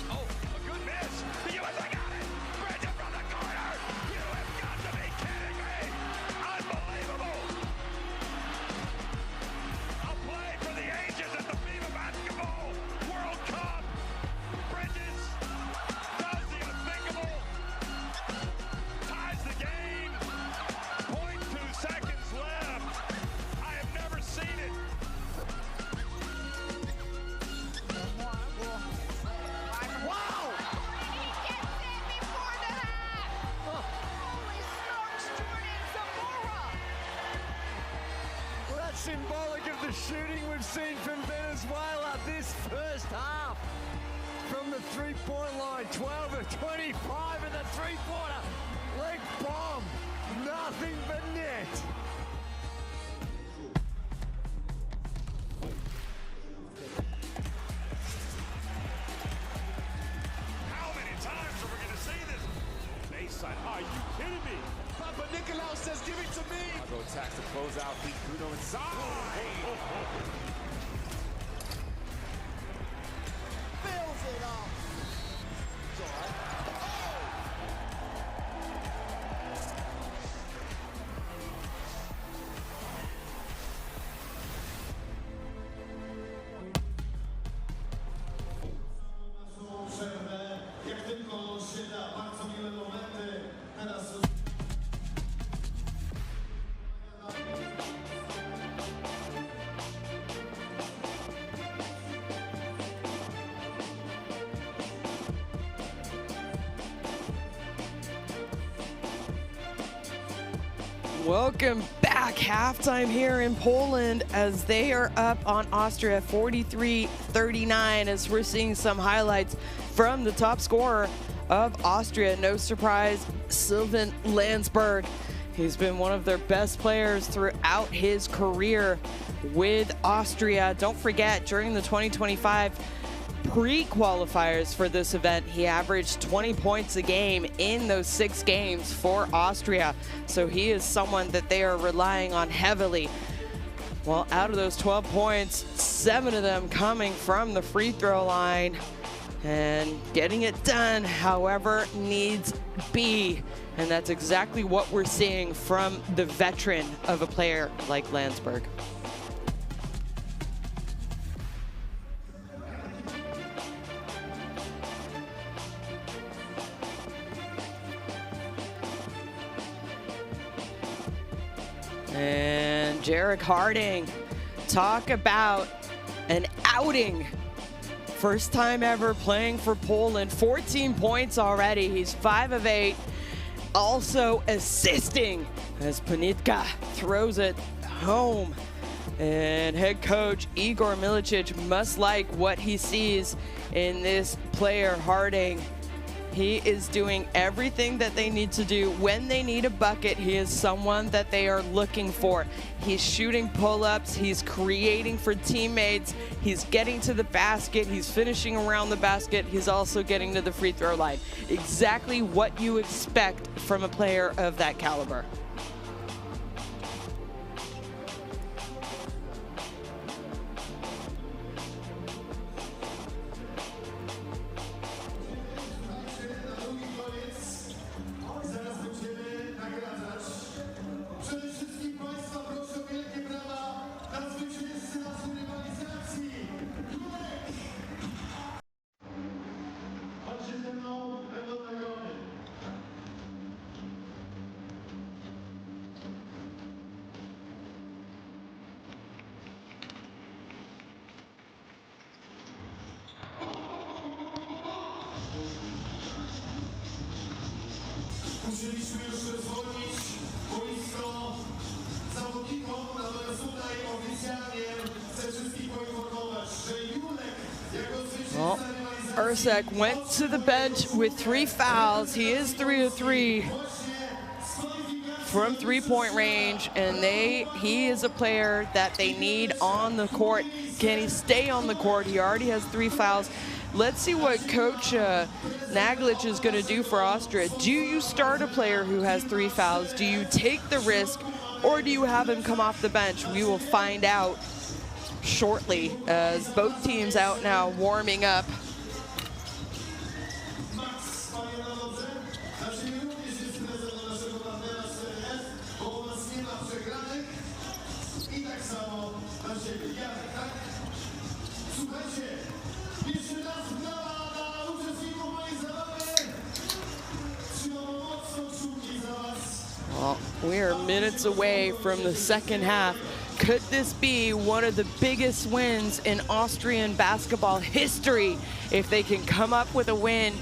Oh, a good miss. The USA got it. Bridget from the corner. You have got to be kidding me. Unbelievable. A play for the ages at the FIBA Basketball World Cup. Bridges does the unthinkable. Ties the game. 0.2 seconds left. I have never seen it. Well, that's symbolic of the shooting we've seen from Venezuela this first half. From the three-point line, 12 of 25 in the three-pointer. Leg bomb, nothing but net. How many times are we going to see this? Baseline, are you kidding me? Papa Nicolau says, give it to me. Go attacks to close out, beat Bruno inside. Fills it up. It's all right. Przerwę. Jak tylko się da, bardzo miłe momenty. Teraz Welcome back. Halftime here in Poland as they are up on Austria 43-39 as we're seeing some highlights from the top scorer of Austria. No surprise, Sylvan Landsberg. He's been one of their best players throughout his career with Austria. Don't forget, during the 2025 pre-qualifiers for this event, he averaged 20 points a game in those 6 games for Austria. So he is someone that they are relying on heavily. Well, out of those 12 points, 7 of them coming from the free throw line and getting it done however needs be. And that's exactly what we're seeing from the veteran of a player like Landsberg. And Jarek Harding, talk about an outing. First time ever playing for Poland, 14 points already. He's 5 of 8, also assisting as Panitka throws it home. And head coach Igor Milicic must like what he sees in this player, Harding. He is doing everything that they need to do. When they need a bucket, he is someone that they are looking for. He's shooting pull-ups, he's creating for teammates, he's getting to the basket, he's finishing around the basket, he's also getting to the free throw line. Exactly what you expect from a player of that caliber. Musieliśmy już zwolnić boisko zawodnikom, natomiast tutaj oficjalnie chcę wszystkich poinformować, że Julek jako zwycięzca rywalizacji... Ercek went to the bench with 3 fouls. He is 3 of 3 from three-point range, and he is a player that they need on the court. Can he stay on the court? He already has 3 fouls. Let's see what Coach Naglic is going to do for Austria. Do you start a player who has 3 fouls? Do you take the risk, or do you have him come off the bench? We will find out shortly as both teams out now warming up. Well, we are minutes away from the second half. Could this be one of the biggest wins in Austrian basketball history if they can come up with a win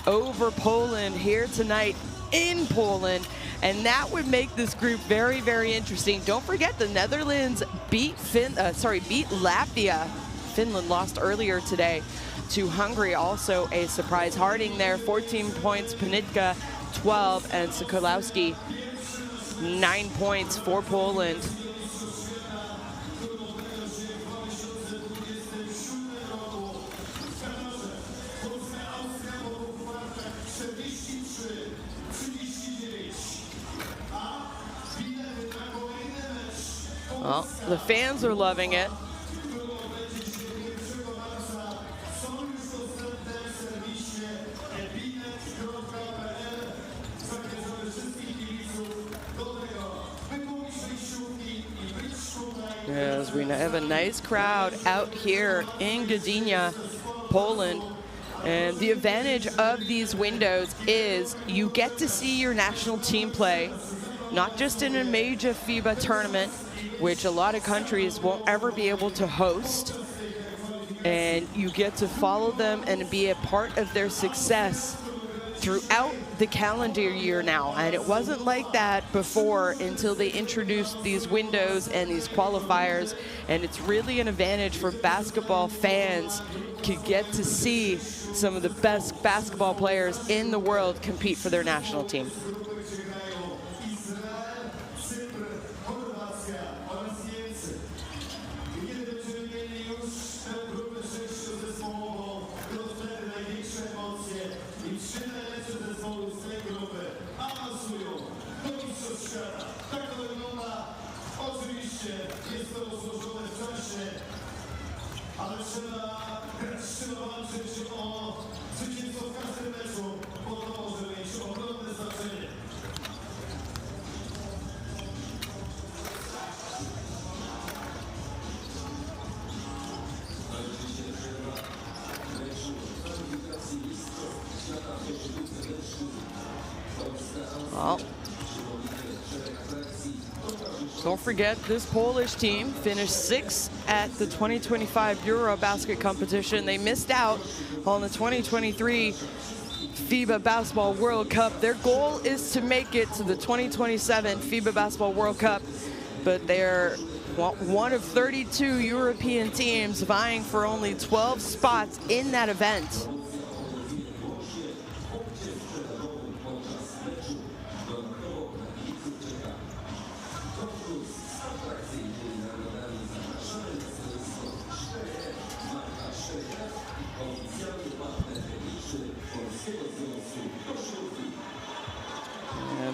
over Poland here tonight in Poland? And that would make this group very, very interesting. Don't forget the Netherlands beat Latvia. Finland lost earlier today to Hungary, also a surprise. Harding there, 14 points, Panitka 12, and Sokolowski 9 points for Poland. Well, the fans are loving it. Yes, we have a nice crowd out here in Gdynia, Poland. And the advantage of these windows is you get to see your national team play, not just in a major FIBA tournament, which a lot of countries won't ever be able to host, and you get to follow them and be a part of their success throughout the calendar year now. And it wasn't like that before until they introduced these windows and these qualifiers, and it's really an advantage for basketball fans to get to see some of the best basketball players in the world compete for their national team. Well, don't forget this Polish team finished 6th at the 2025 Eurobasket competition. They missed out on the 2023 FIBA Basketball World Cup. Their goal is to make it to the 2027 FIBA Basketball World Cup, but they're one of 32 European teams vying for only 12 spots in that event.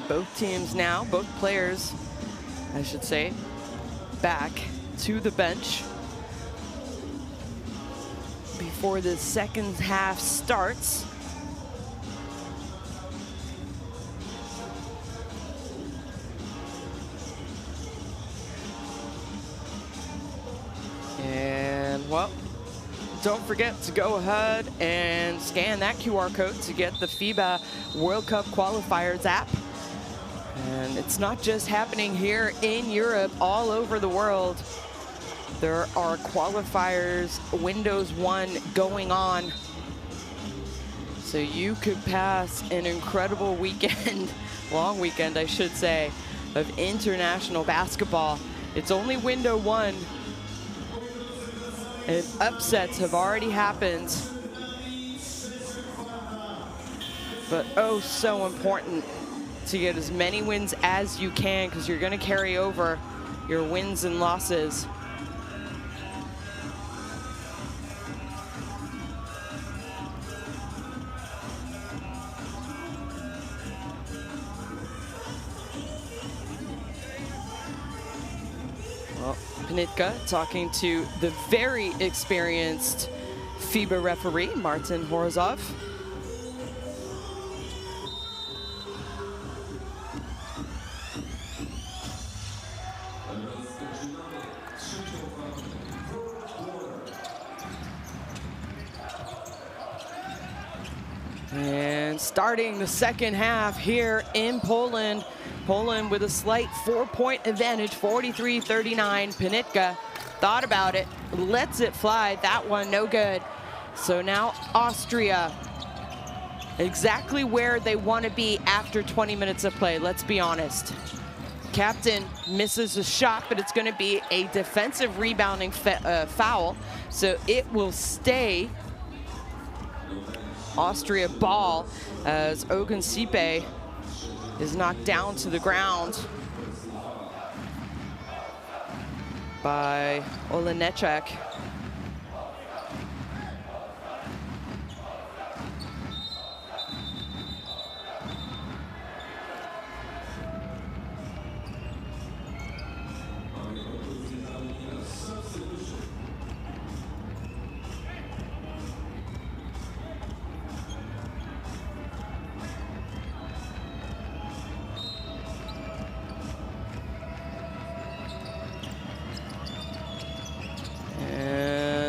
both teams now, both players, I should say, back to the bench before the second half starts. And, well, don't forget to go ahead and scan that QR code to get the FIBA World Cup Qualifiers app. And it's not just happening here in Europe, all over the world. There are qualifiers, Windows 1 going on. So you could pass an incredible weekend, long weekend, I should say, of international basketball. It's only window 1. And upsets have already happened. But oh, so important to get as many wins as you can, because you're going to carry over your wins and losses. Well, Panitka talking to the very experienced FIBA referee, Martin Horozov. And starting the second half here in Poland. Poland with a slight 4-point advantage, 43-39. Panitka thought about it, lets it fly. That one no good. So now Austria, exactly where they want to be after 20 minutes of play, let's be honest. Captain misses a shot, but it's going to be a defensive rebounding foul. So it will stay Austria ball as Ogunsipe is knocked down to the ground by Olenechek.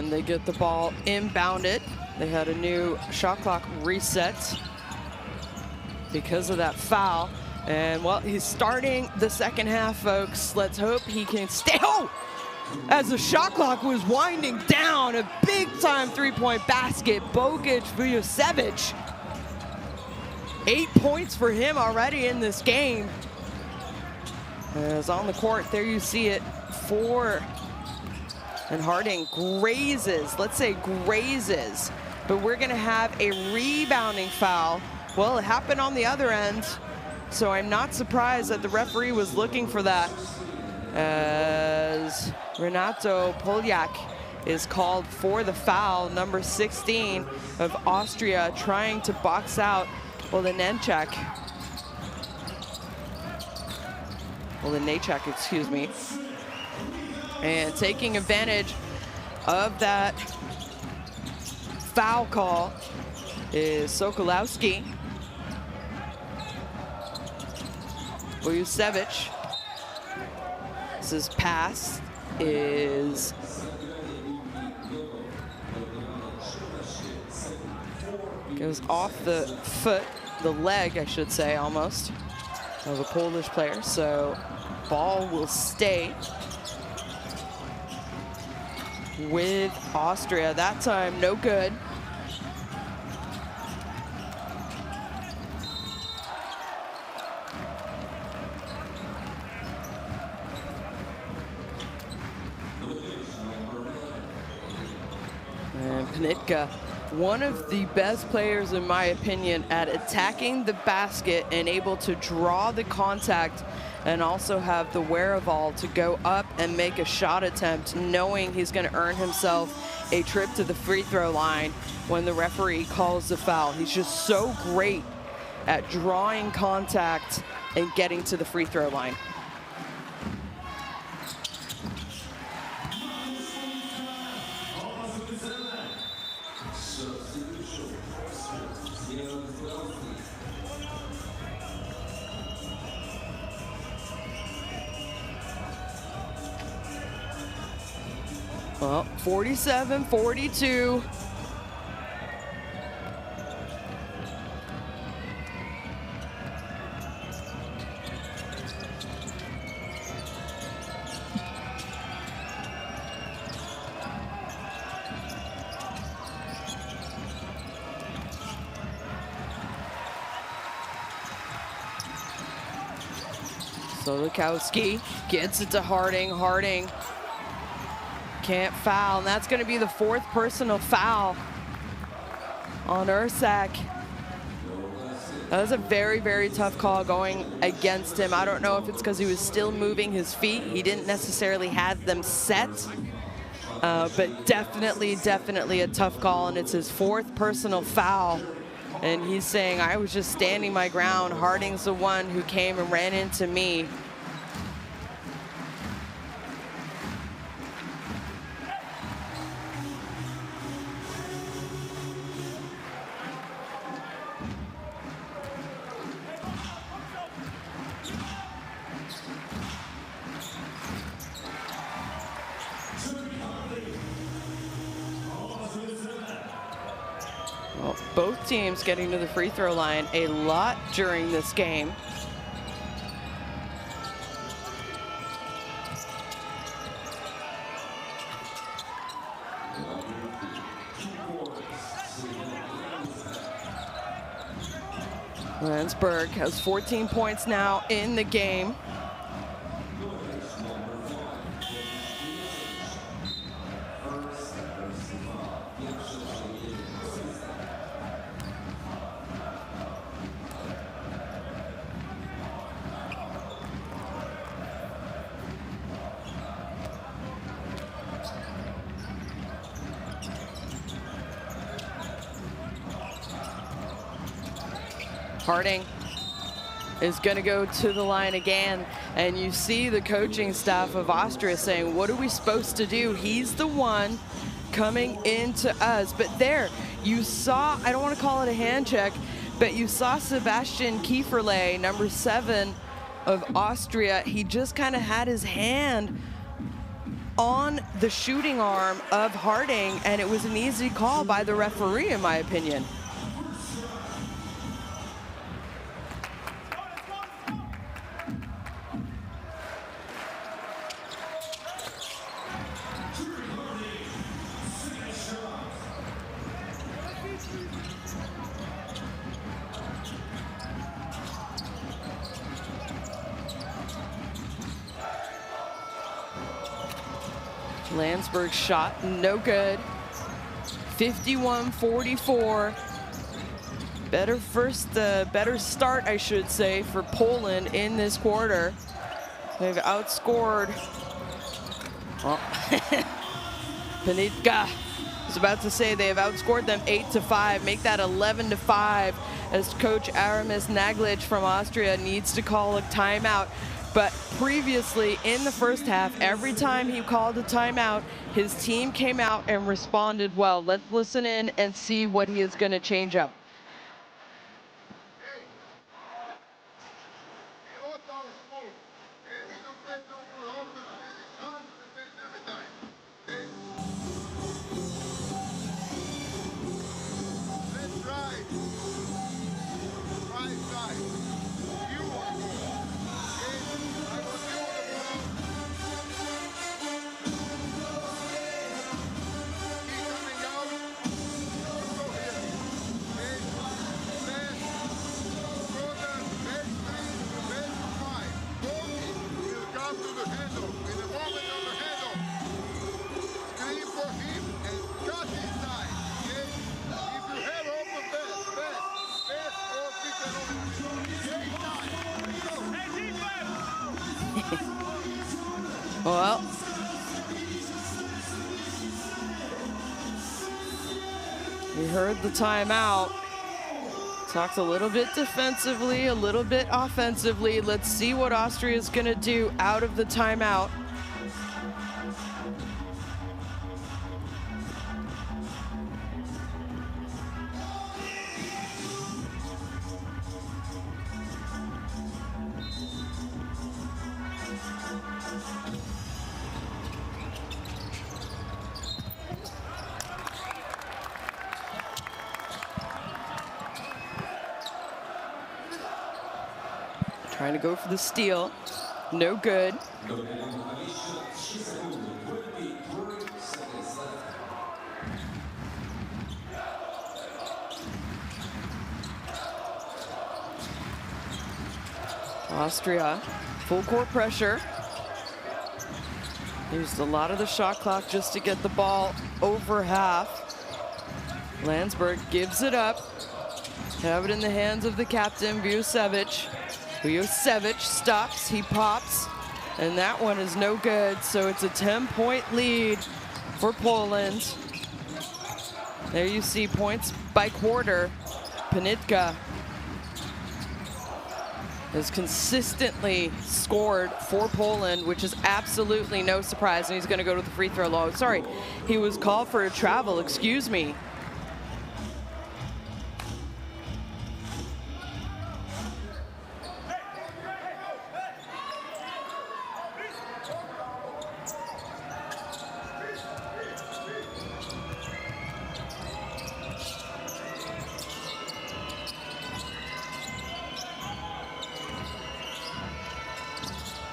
They get the ball inbounded. They had a new shot clock reset because of that foul. And, well, he's starting the second half, folks. Let's hope he can stay. Oh! As the shot clock was winding down, a big-time three-point basket. Bogic Vujocevic. 8 points for him already in this game. As on the court, there you see it, 4. And Harding grazes, let's say grazes, but we're gonna have a rebounding foul. Well, it happened on the other end, so I'm not surprised that the referee was looking for that, as Renato Poljak is called for the foul, number 16 of Austria, trying to box out Olenechek, excuse me. And taking advantage of that foul call is Sokolowski. Vujocevic. This pass is goes off the foot, the leg, I should say, almost, of a Polish player. So ball will stay with Austria. That time, no good. And Panitka, one of the best players, in my opinion, at attacking the basket and able to draw the contact and also have the wherewithal to go up and make a shot attempt, knowing he's going to earn himself a trip to the free throw line when the referee calls the foul. He's just so great at drawing contact and getting to the free throw line. Well, 47-42. Solakowski gets it to Harding. Harding can't foul, and that's going to be the 4th personal foul on Ursak. That was a very, very tough call going against him. I don't know if it's because he was still moving his feet. He didn't necessarily have them set, but definitely a tough call, and it's his 4th personal foul. And he's saying, I was just standing my ground. Harding's the one who came and ran into me. Well, both teams getting to the free throw line a lot during this game. Landsberg has 14 points now in the game. Harding is going to go to the line again, and you see the coaching staff of Austria saying, what are we supposed to do? He's the one coming into us. But there, you saw, I don't want to call it a hand check, but you saw Sebastian Kieferle, number 7 of Austria. He just kind of had his hand on the shooting arm of Harding, and it was an easy call by the referee, in my opinion. Landsberg's shot, no good. 51-44. Better start, I should say, for Poland in this quarter. They've outscored. Oh. Panitka. I was about to say they have outscored them 8-5. Make that 11-5 as Coach Aramis Naglic from Austria needs to call a timeout. But previously in the first half, every time he called a timeout, his team came out and responded well. Let's listen in and see what he is going to change up. Well, we heard the timeout. Talked a little bit defensively, a little bit offensively. Let's see what Austria is going to do out of the timeout. Trying to go for the steal. No good. Austria, full court pressure. Used a lot of the shot clock just to get the ball over half. Landsberg gives it up. Have it in the hands of the captain, Vujocevic. Vujocevic stops, he pops, and that one is no good. So it's a 10-point lead for Poland. There you see points by quarter. Panitka has consistently scored for Poland, which is absolutely no surprise, and he's going to go to the free throw line. Sorry, he was called for a travel, excuse me.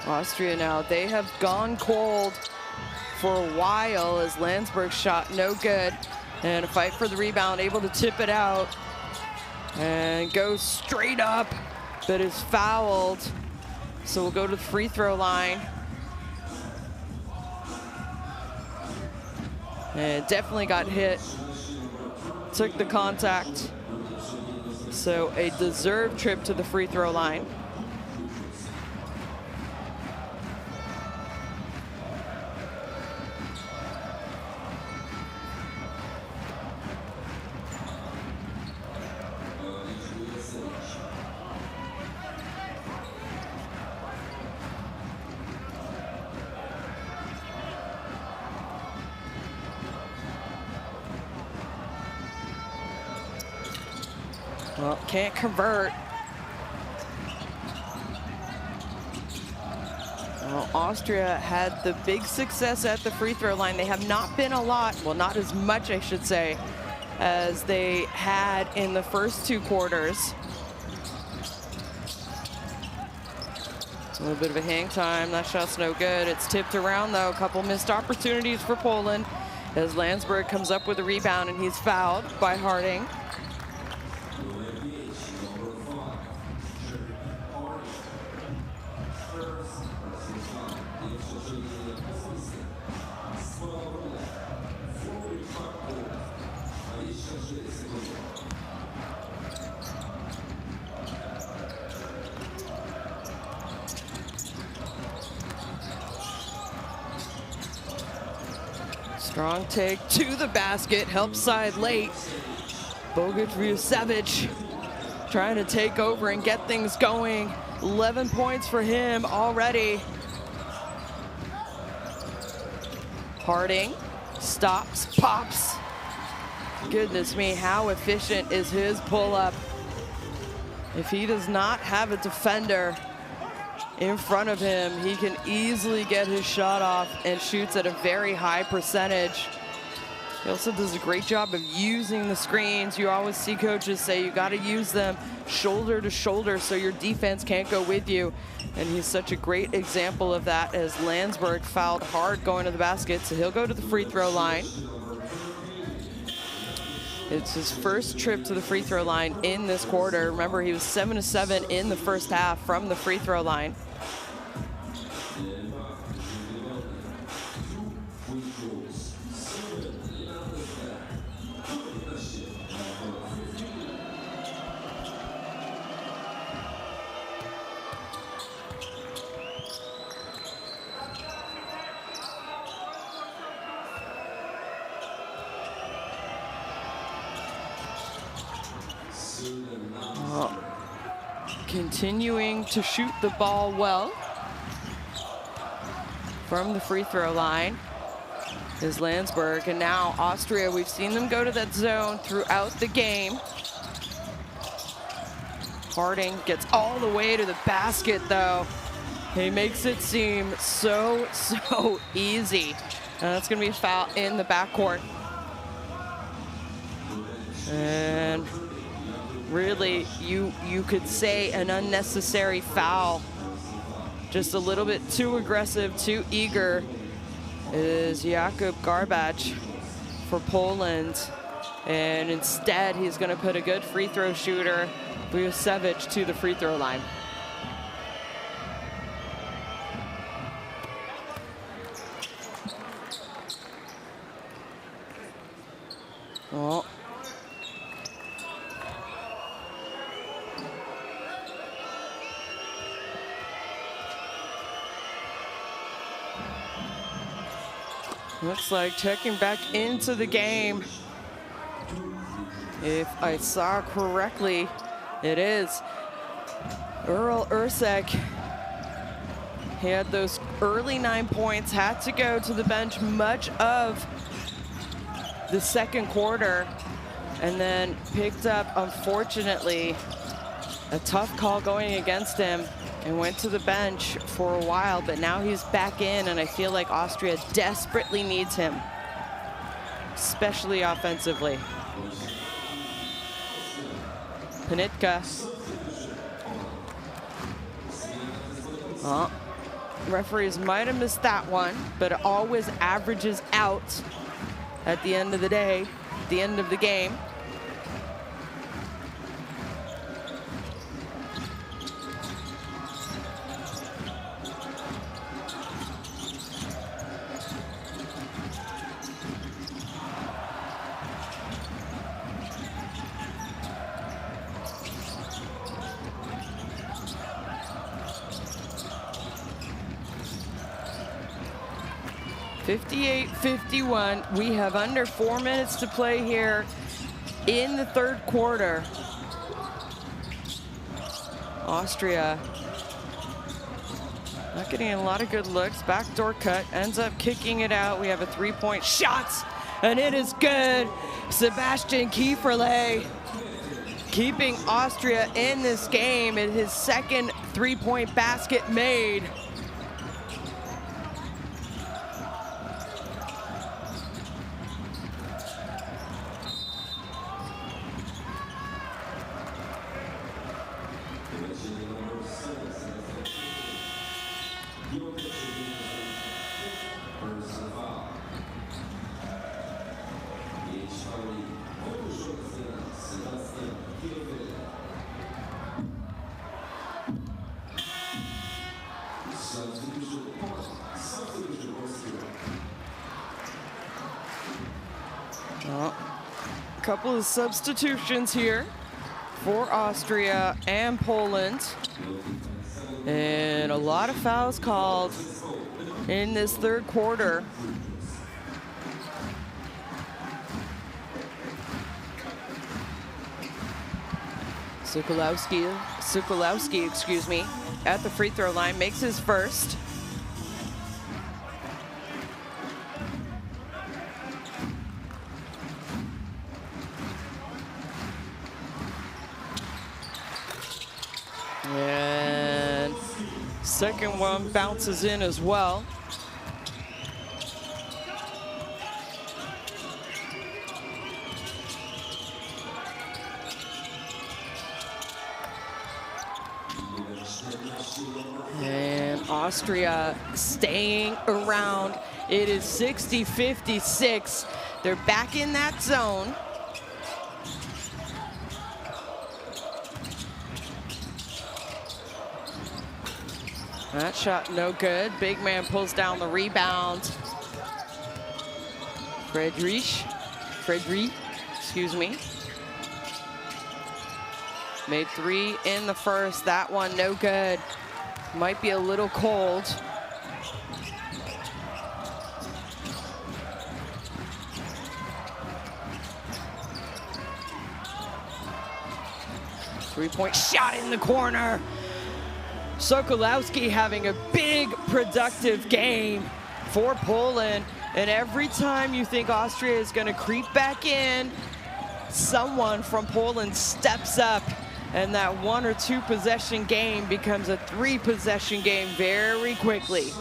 Austria now, they have gone cold for a while as Landsberg's shot no good. And a fight for the rebound, able to tip it out and goes straight up, but is fouled. So we'll go to the free throw line. And definitely got hit, took the contact. So a deserved trip to the free throw line. Well, can't convert. Well, Austria had the big success at the free throw line. They have not been a lot, well, not as much, I should say, as they had in the first two quarters. A little bit of a hang time. That shot's no good. It's tipped around, though. A couple missed opportunities for Poland as Landsberg comes up with a rebound, and he's fouled by Harding. Strong take to the basket, help side late. Bogut Vujocevic trying to take over and get things going. 11 points for him already. Harding stops, pops. Goodness me, how efficient is his pull-up? If he does not have a defender in front of him, he can easily get his shot off and shoots at a very high percentage. He also does a great job of using the screens. You always see coaches say you got to use them shoulder to shoulder so your defense can't go with you. And he's such a great example of that as Landsberg fouled hard going to the basket, so he'll go to the free throw line. It's his first trip to the free throw line in this quarter. Remember, he was 7-7 in the first half from the free throw line. continuing to shoot the ball well from the free throw line is Landsberg. And now Austria, we've seen them go to that zone throughout the game. Harding gets all the way to the basket, though. He makes it seem so easy. And that's going to be a foul in the backcourt. And really, you could say an unnecessary foul. Just a little bit too aggressive, too eager is Jakub Garbacz for Poland. And instead, he's going to put a good free throw shooter, Vujocevic, to the free throw line. Oh. Looks like checking back into the game. If I saw correctly, it is Earl Ursek. He had those early 9 points, had to go to the bench much of the second quarter, and then picked up, unfortunately, a tough call going against him and went to the bench for a while, but now he's back in, and I feel like Austria desperately needs him, especially offensively. Panitka. Oh, referees might have missed that one, but it always averages out at the end of the day, at the end of the game. (58-51). We have under 4 minutes to play here in the third quarter. Austria not getting a lot of good looks. Backdoor cut, ends up kicking it out. We have a three-point shot, and it is good. Sebastian Kieferle keeping Austria in this game, and his second three-point basket made. A couple of substitutions here for Austria and Poland. And a lot of fouls called in this third quarter. Sokolowski, excuse me, at the free throw line, makes his first. And second one bounces in as well. And Austria staying around. It is 60-56. They're back in that zone. That shot no good. Big man pulls down the rebound. Fredry, excuse me. Made three in the first. That one no good. Might be a little cold. Three-point shot in the corner. Sokolowski having a big productive game for Poland. And every time you think Austria is going to creep back in, someone from Poland steps up, and that 1 or 2 possession game becomes a 3 possession game very quickly.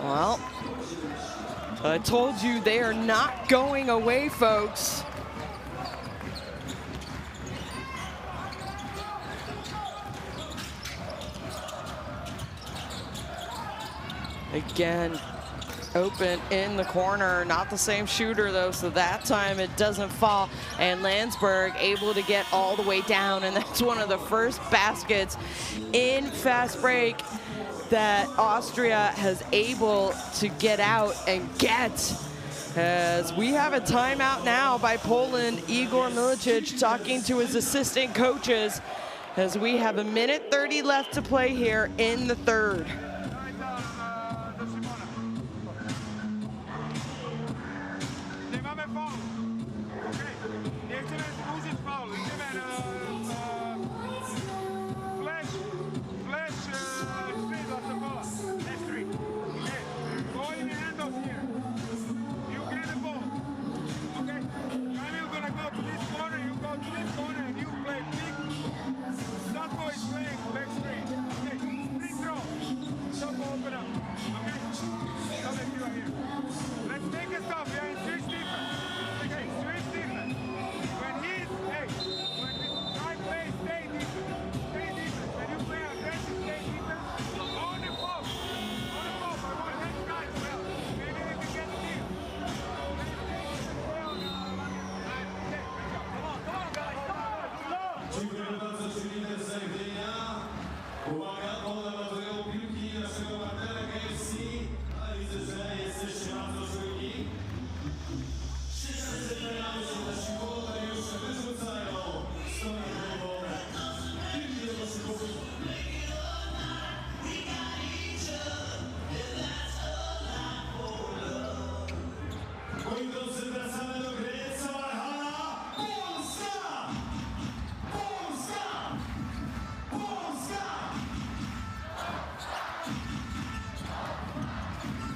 Well, I told you they are not going away, folks. Again, open in the corner, not the same shooter though, so that time it doesn't fall. And Landsberg able to get all the way down, and that's one of the first baskets in fast break that Austria has able to get out and get, as we have a timeout now by Poland. Igor Milicic talking to his assistant coaches as we have 1:30 left to play here in the third.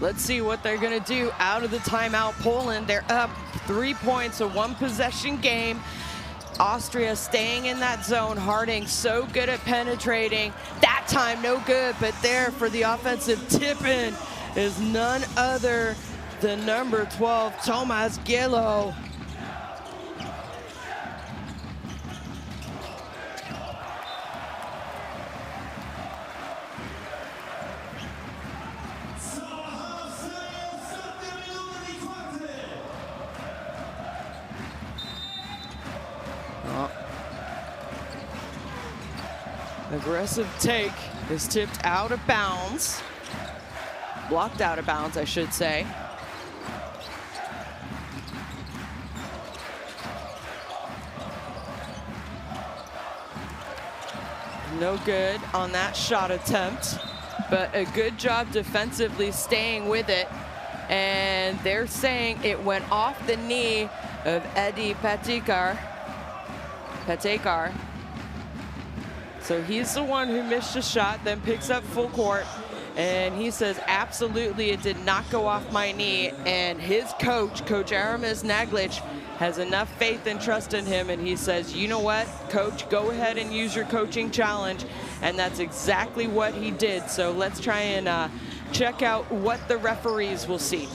Let's see what they're gonna do out of the timeout. Poland, they're up 3 points, a 1 possession game. Austria staying in that zone. Harding so good at penetrating. That time no good, but there for the offensive tip-in is none other than number 12, Tomasz Gielo. Aggressive take is tipped out of bounds. Blocked out of bounds, I should say. No good on that shot attempt, but a good job defensively staying with it. And they're saying it went off the knee of Eddie Patekar. So he's the one who missed a shot, then picks up full court, and he says, absolutely, it did not go off my knee. And his coach, Coach Aramis Naglic, has enough faith and trust in him, and he says, you know what, coach, go ahead and use your coaching challenge. And that's exactly what he did. So let's try and check out what the referees will see.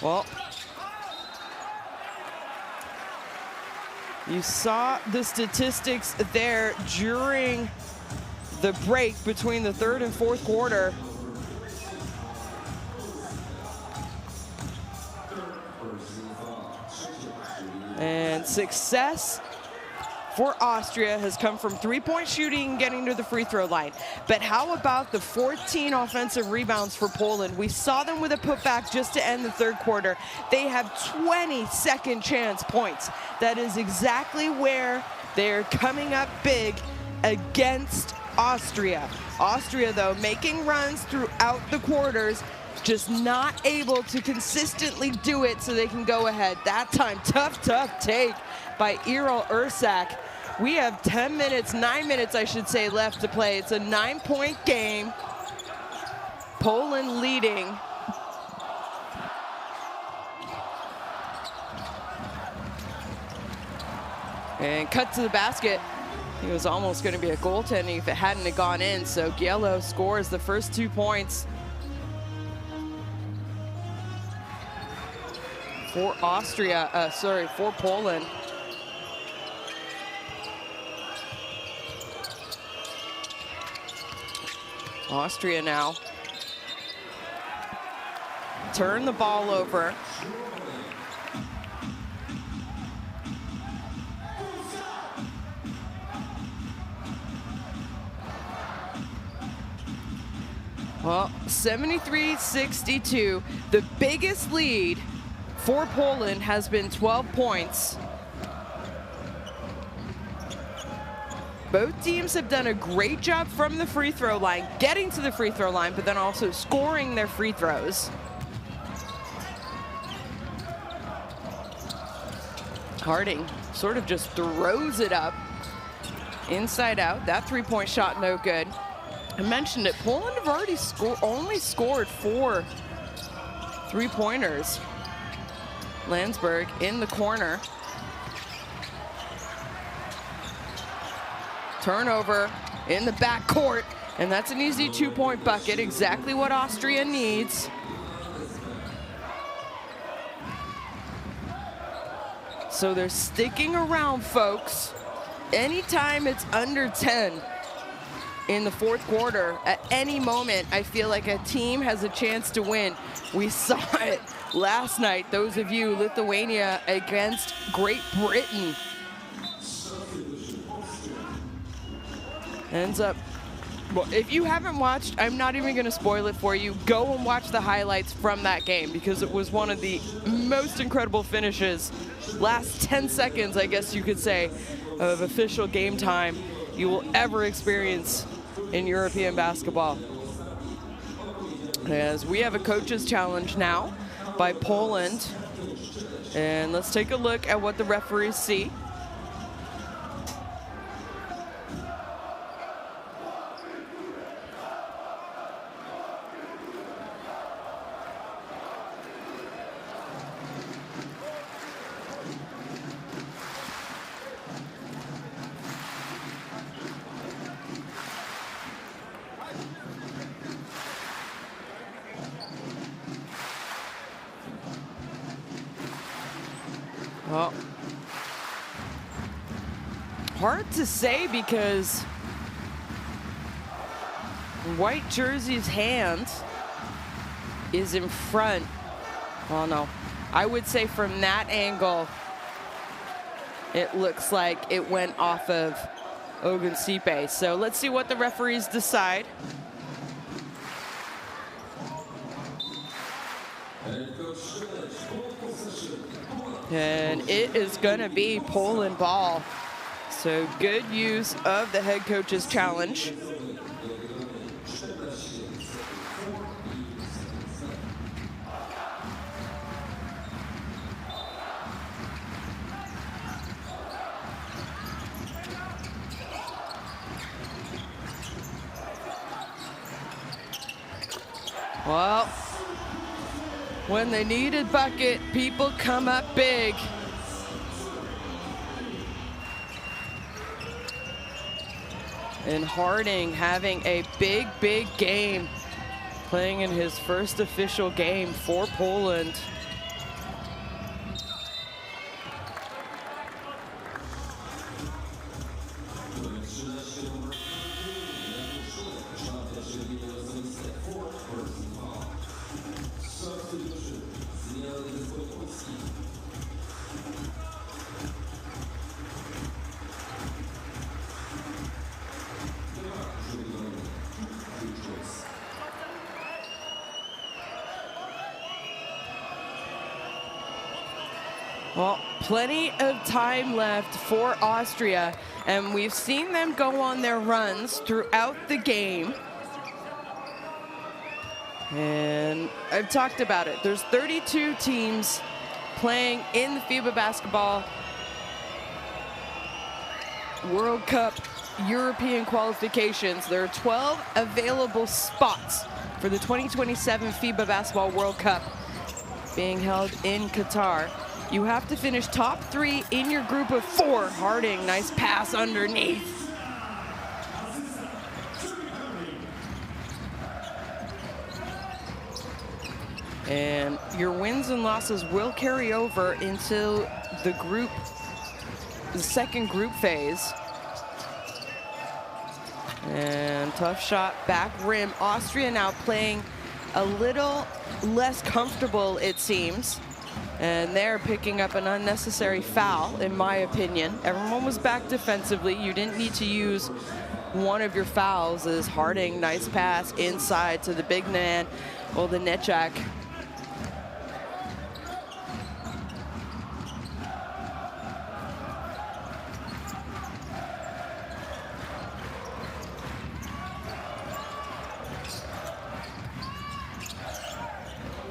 Well, you saw the statistics there during the break between the third and fourth quarter. And success for Austria has come from three-point shooting, getting to the free throw line. But how about the 14 offensive rebounds for Poland? We saw them with a putback just to end the third quarter. They have 20 second chance points. That is exactly where they're coming up big against Austria. Austria, though, making runs throughout the quarters, just not able to consistently do it so they can go ahead. That time, tough take by Erol Ursak. We have 10 minutes, 9 minutes, I should say, left to play. It's a 9-point game. Poland leading. And cut to the basket. It was almost going to be a goaltending if it hadn't have gone in. So Giello scores the first 2 points for Austria, for Poland. Austria now. Turn the ball over. Well, 73-62. The biggest lead for Poland has been 12 points. Both teams have done a great job from the free throw line, getting to the free throw line, but then also scoring their free throws. Harding sort of just throws it up, inside out. That three-point shot, no good. I mentioned it, Poland have already only scored 4 three-pointers. Landsberg in the corner. Turnover in the backcourt, and that's an easy 2-point bucket, exactly what Austria needs. So they're sticking around, folks. Anytime it's under 10 in the fourth quarter, at any moment, I feel like a team has a chance to win. We saw it last night, those of you, Lithuania against Great Britain. Ends up, well, if you haven't watched, I'm not even gonna spoil it for you. Go and watch the highlights from that game because it was one of the most incredible finishes. Last 10 seconds, I guess you could say, of official game time you will ever experience in European basketball. As we have a coach's challenge now by Poland. And let's take a look at what the referees see. Well, hard to say because white jersey's hand is in front. Well, no, I would say from that angle, it looks like it went off of Ogunsipe. So let's see what the referees decide. And it is gonna be Poland ball. So good use of the head coach's challenge. Well, when they need a bucket, people come up big. And Harding having a big, big game, playing in his first official game for Poland. Well, plenty of time left for Austria, and we've seen them go on their runs throughout the game. And I've talked about it. There's 32 teams playing in the FIBA basketball World Cup European qualifications. There are 12 available spots for the 2027 FIBA Basketball World Cup being held in Qatar. You have to finish top 3 in your group of 4. Harding, nice pass underneath. And your wins and losses will carry over into the second group phase. And tough shot, back rim. Austria now playing a little less comfortable, it seems. And they're picking up an unnecessary foul, in my opinion. Everyone was back defensively. You didn't need to use one of your fouls. As Harding, nice pass inside to the big man, Olejniczak.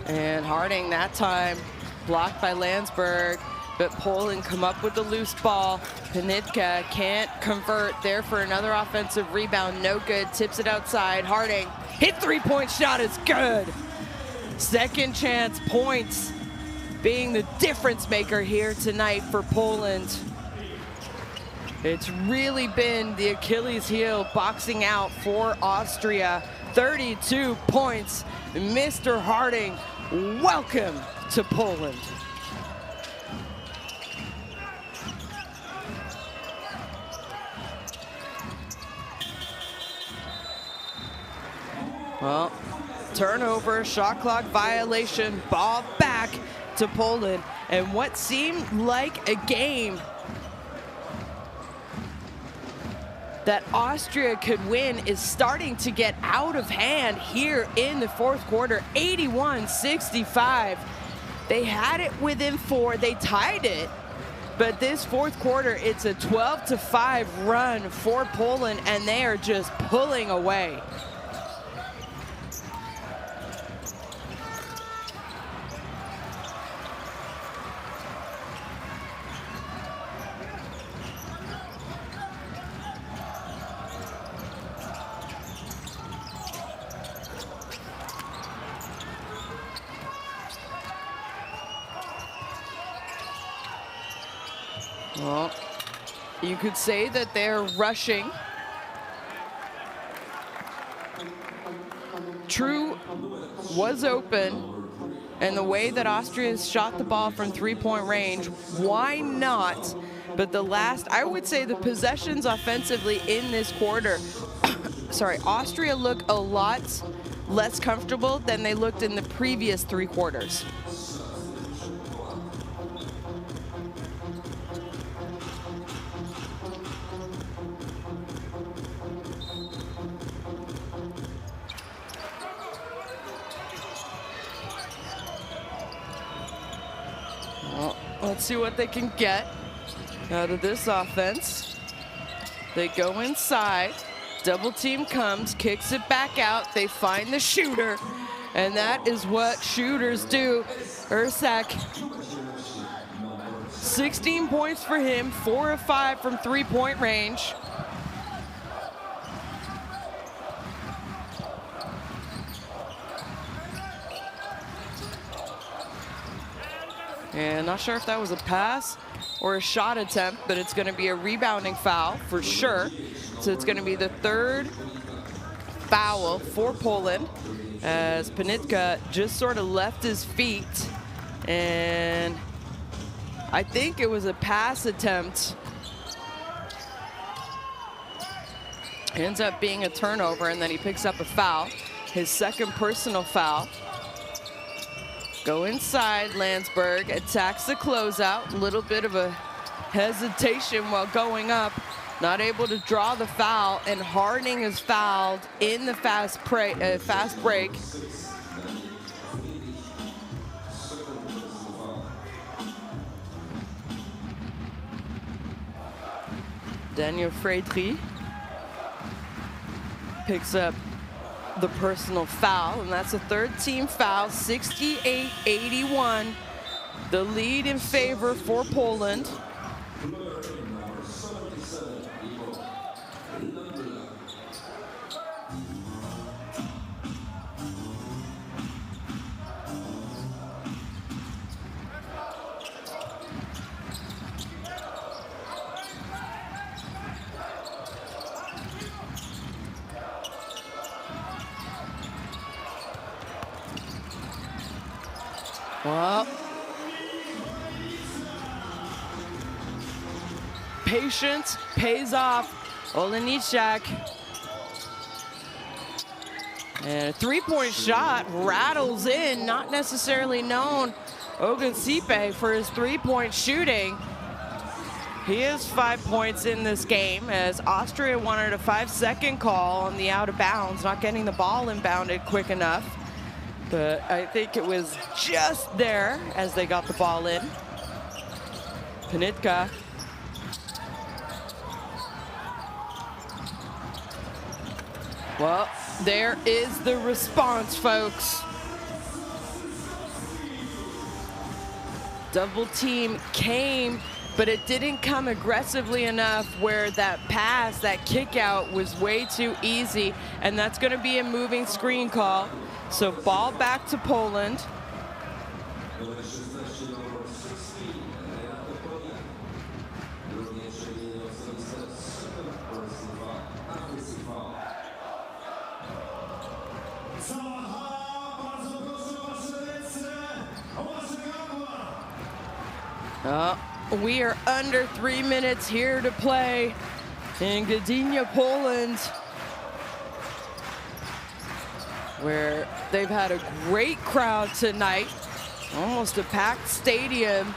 And Harding that time blocked by Landsberg, but Poland come up with the loose ball. Panitka can't convert, there for another offensive rebound, no good, tips it outside. Harding, hit three-point shot is good. Second chance points being the difference maker here tonight for Poland. It's really been the Achilles heel boxing out for Austria. 32 points, Mr. Harding, welcome to Poland. Well, turnover, shot clock violation, ball back to Poland. And what seemed like a game that Austria could win is starting to get out of hand here in the fourth quarter. 81-65. They had it within 4. They tied it. But this fourth quarter, it's a 12-5 run for Poland, and they are just pulling away. Well, you could say that they're rushing. True was open, and the way that Austria shot the ball from three-point range, why not? But the last, I would say the possessions offensively in this quarter, sorry, Austria look a lot less comfortable than they looked in the previous 3 quarters. Let's see what they can get out of this offense. They go inside, double team comes, kicks it back out, they find the shooter, and that is what shooters do. Ursak, 16 points for him, 4 of 5 from three-point range. And not sure if that was a pass or a shot attempt, but it's going to be a rebounding foul for sure. So it's going to be the 3rd foul for Poland as Panitka just sort of left his feet. And I think it was a pass attempt. Ends up being a turnover, and then he picks up a foul, his 2nd personal foul. Go inside, Landsberg attacks the closeout. A little bit of a hesitation while going up. Not able to draw the foul, and Harding is fouled in the fast break. Daniel Freidri picks up the personal foul, and that's a 3rd team foul. 68-81, the lead in favor for Poland. Well, patience pays off. Olejniczak And a three-point shot rattles in, not necessarily known Ogunsipe for his three-point shooting. He has 5 points in this game as Austria wanted a 5-second call on the out of bounds, not getting the ball inbounded quick enough. But I think it was just there as they got the ball in. Panitka. Well, there is the response, folks. Double team came, but it didn't come aggressively enough where that pass, that kick out was way too easy, and that's going to be a moving screen call. So ball back to Poland. We are under 3 minutes here to play in Gdynia, Poland, where they've had a great crowd tonight, almost a packed stadium.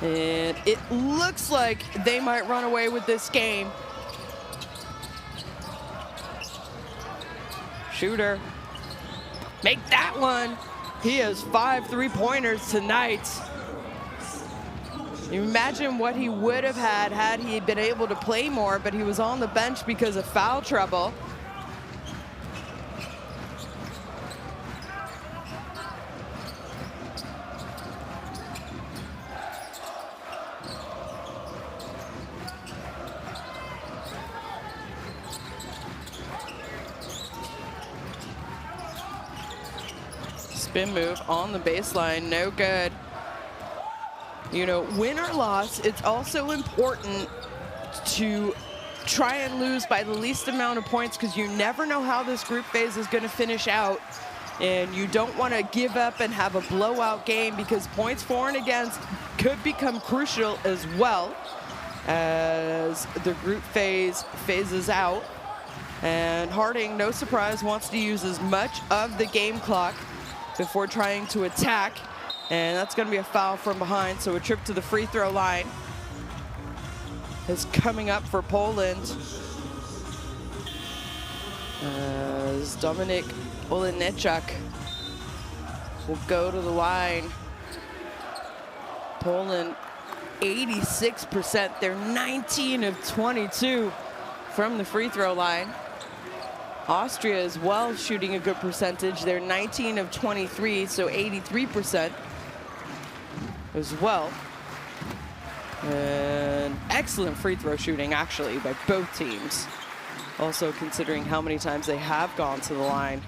And it looks like they might run away with this game. Shooter, make that one. He has 5 three-pointers tonight. You imagine what he would have had he been able to play more, but he was on the bench because of foul trouble. Spin move on the baseline, no good. You know, win or loss, it's also important to try and lose by the least amount of points because you never know how this group phase is going to finish out. And you don't want to give up and have a blowout game because points for and against could become crucial as well as the group phase phases out. And Harding, no surprise, wants to use as much of the game clock before trying to attack. And that's going to be a foul from behind, so a trip to the free throw line is coming up for Poland. As Dominik Olejniczak will go to the line. Poland 86%. They're 19 of 22 from the free throw line. Austria as well shooting a good percentage. They're 19 of 23, so 83%. As well. And excellent free throw shooting, actually, by both teams. Also considering how many times they have gone to the line.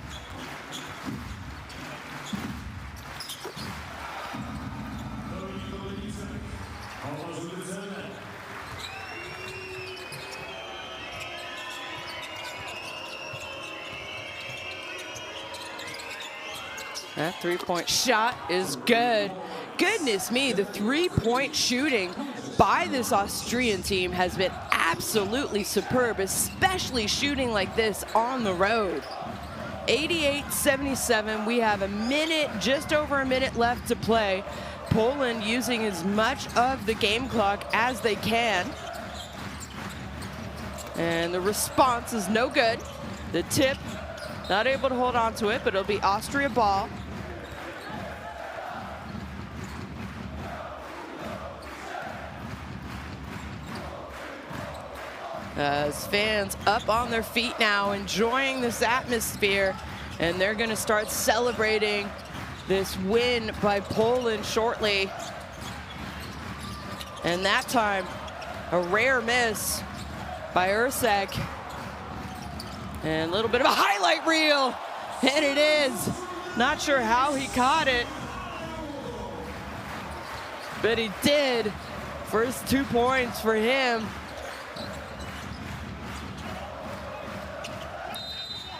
That three-point shot is good. Goodness me, the three-point shooting by this Austrian team has been absolutely superb, especially shooting like this on the road. 88-77, we have a minute, just over a minute left to play. Poland using as much of the game clock as they can. And the response is no good. The tip, not able to hold on to it, but it'll be Austria ball. As fans up on their feet now, enjoying this atmosphere, and they're going to start celebrating this win by Poland shortly. And that time, a rare miss by Ursek. And a little bit of a highlight reel, and it is. Not sure how he caught it, but he did. First 2 points for him.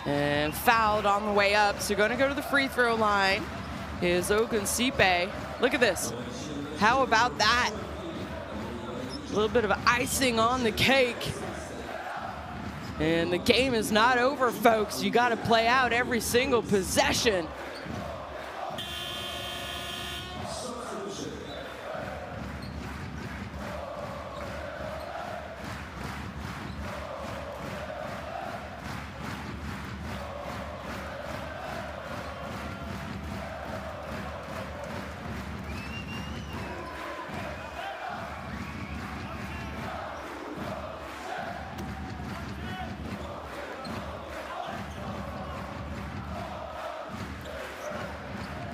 And fouled on the way up, so going to go to the free throw line is Ogunsipe. Look at this. How about that? A little bit of icing on the cake. And the game is not over, folks. You got to play out every single possession.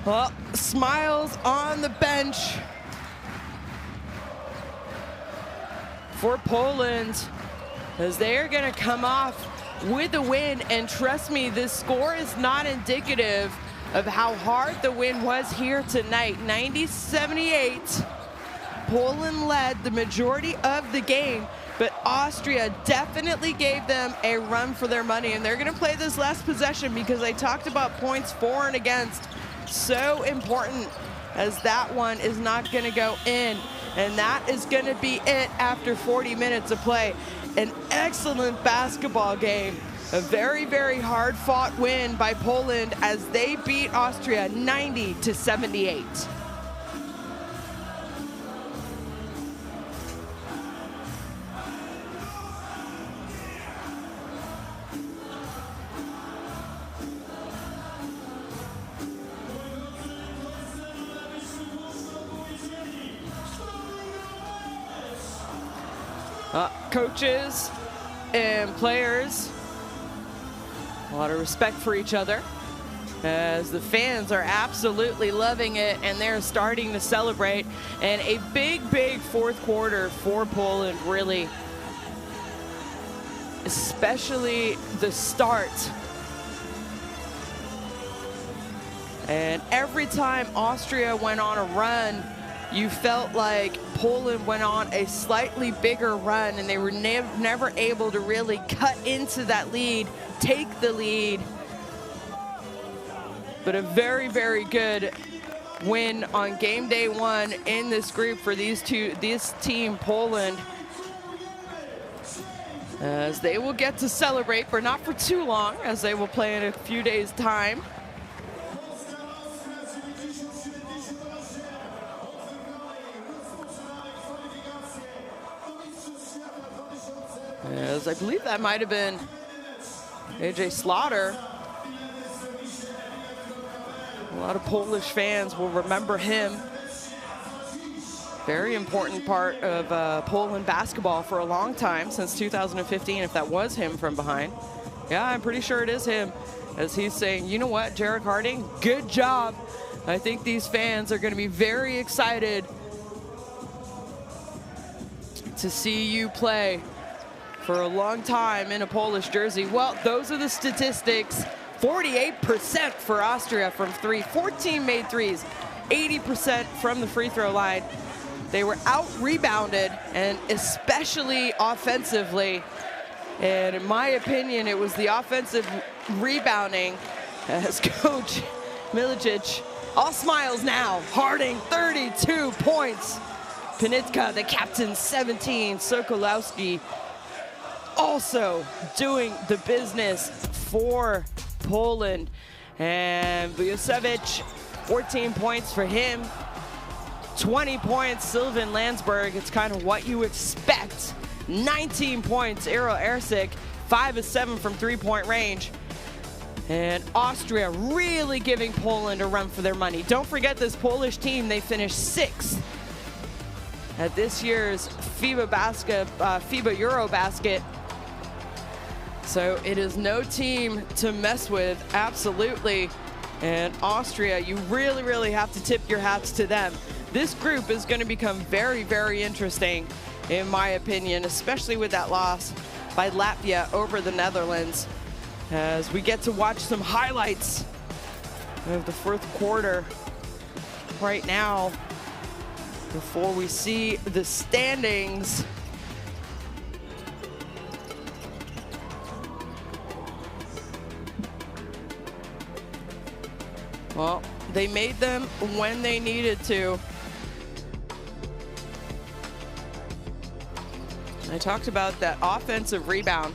Well, smiles on the bench for Poland as they are going to come off with a win. And trust me, this score is not indicative of how hard the win was here tonight. 90-78. Poland led the majority of the game, but Austria definitely gave them a run for their money. And they're going to play this last possession because I talked about points for and against. So important, as that one is not going to go in, and that is going to be it after 40 minutes of play. An excellent basketball game, a very, very hard-fought win by Poland as they beat Austria 90-78. Coaches and players, a lot of respect for each other, as the fans are absolutely loving it and they're starting to celebrate. And a big, big fourth quarter for Poland, really, especially the start. And every time Austria went on a run, you felt like Poland went on a slightly bigger run, and they were never able to really cut into that lead, take the lead. But a very, very good win on game day one in this group for this team, Poland, as they will get to celebrate, but not for too long, as they will play in a few days' time. As I believe that might have been AJ Slaughter. A lot of Polish fans will remember him. Very important part of Poland basketball for a long time, since 2015, if that was him from behind. Yeah, I'm pretty sure it is him, as he's saying, you know what, Jarek Harding, good job. I think these fans are going to be very excited to see you play for a long time in a Polish jersey. Well, those are the statistics. 48% for Austria from three, 14 made threes, 80% from the free throw line. They were out-rebounded, and especially offensively. And in my opinion, it was the offensive rebounding, as Coach Milicic, all smiles now. Harding, 32 points. Panitka, the captain, 17. Sokolowski also doing the business for Poland. And Vujocevic, 14 points for him. 20 points, Sylvan Landsberg. It's kind of what you expect. 19 points, Ero Ersic, 5 of 7 from three-point range. And Austria really giving Poland a run for their money. Don't forget this Polish team, they finished 6th at this year's FIBA Eurobasket. So it is no team to mess with, absolutely. And Austria, you really, really have to tip your hats to them. This group is going to become very, very interesting, in my opinion, especially with that loss by Latvia over the Netherlands, as we get to watch some highlights of the fourth quarter right now before we see the standings. Well, they made them when they needed to. I talked about that offensive rebound.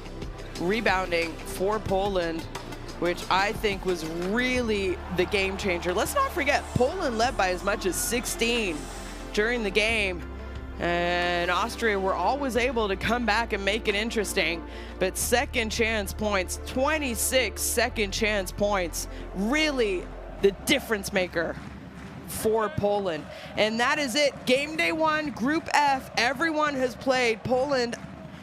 rebounding for Poland, which I think was really the game changer. Let's not forget, Poland led by as much as 16 during the game, and Austria were always able to come back and make it interesting. But second chance points, 26 second chance points, really the difference maker for Poland. And that is it. Game day one, Group F, everyone has played. Poland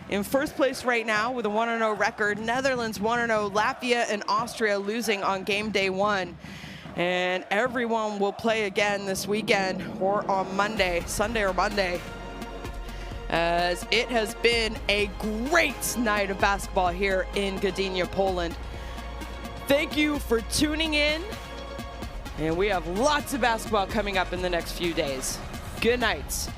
in first place right now with a 1-0 record. Netherlands 1-0, Latvia and Austria losing on game day one. And everyone will play again this weekend or on Monday, Sunday or Monday, as it has been a great night of basketball here in Gdynia, Poland. Thank you for tuning in, and we have lots of basketball coming up in the next few days. Good night.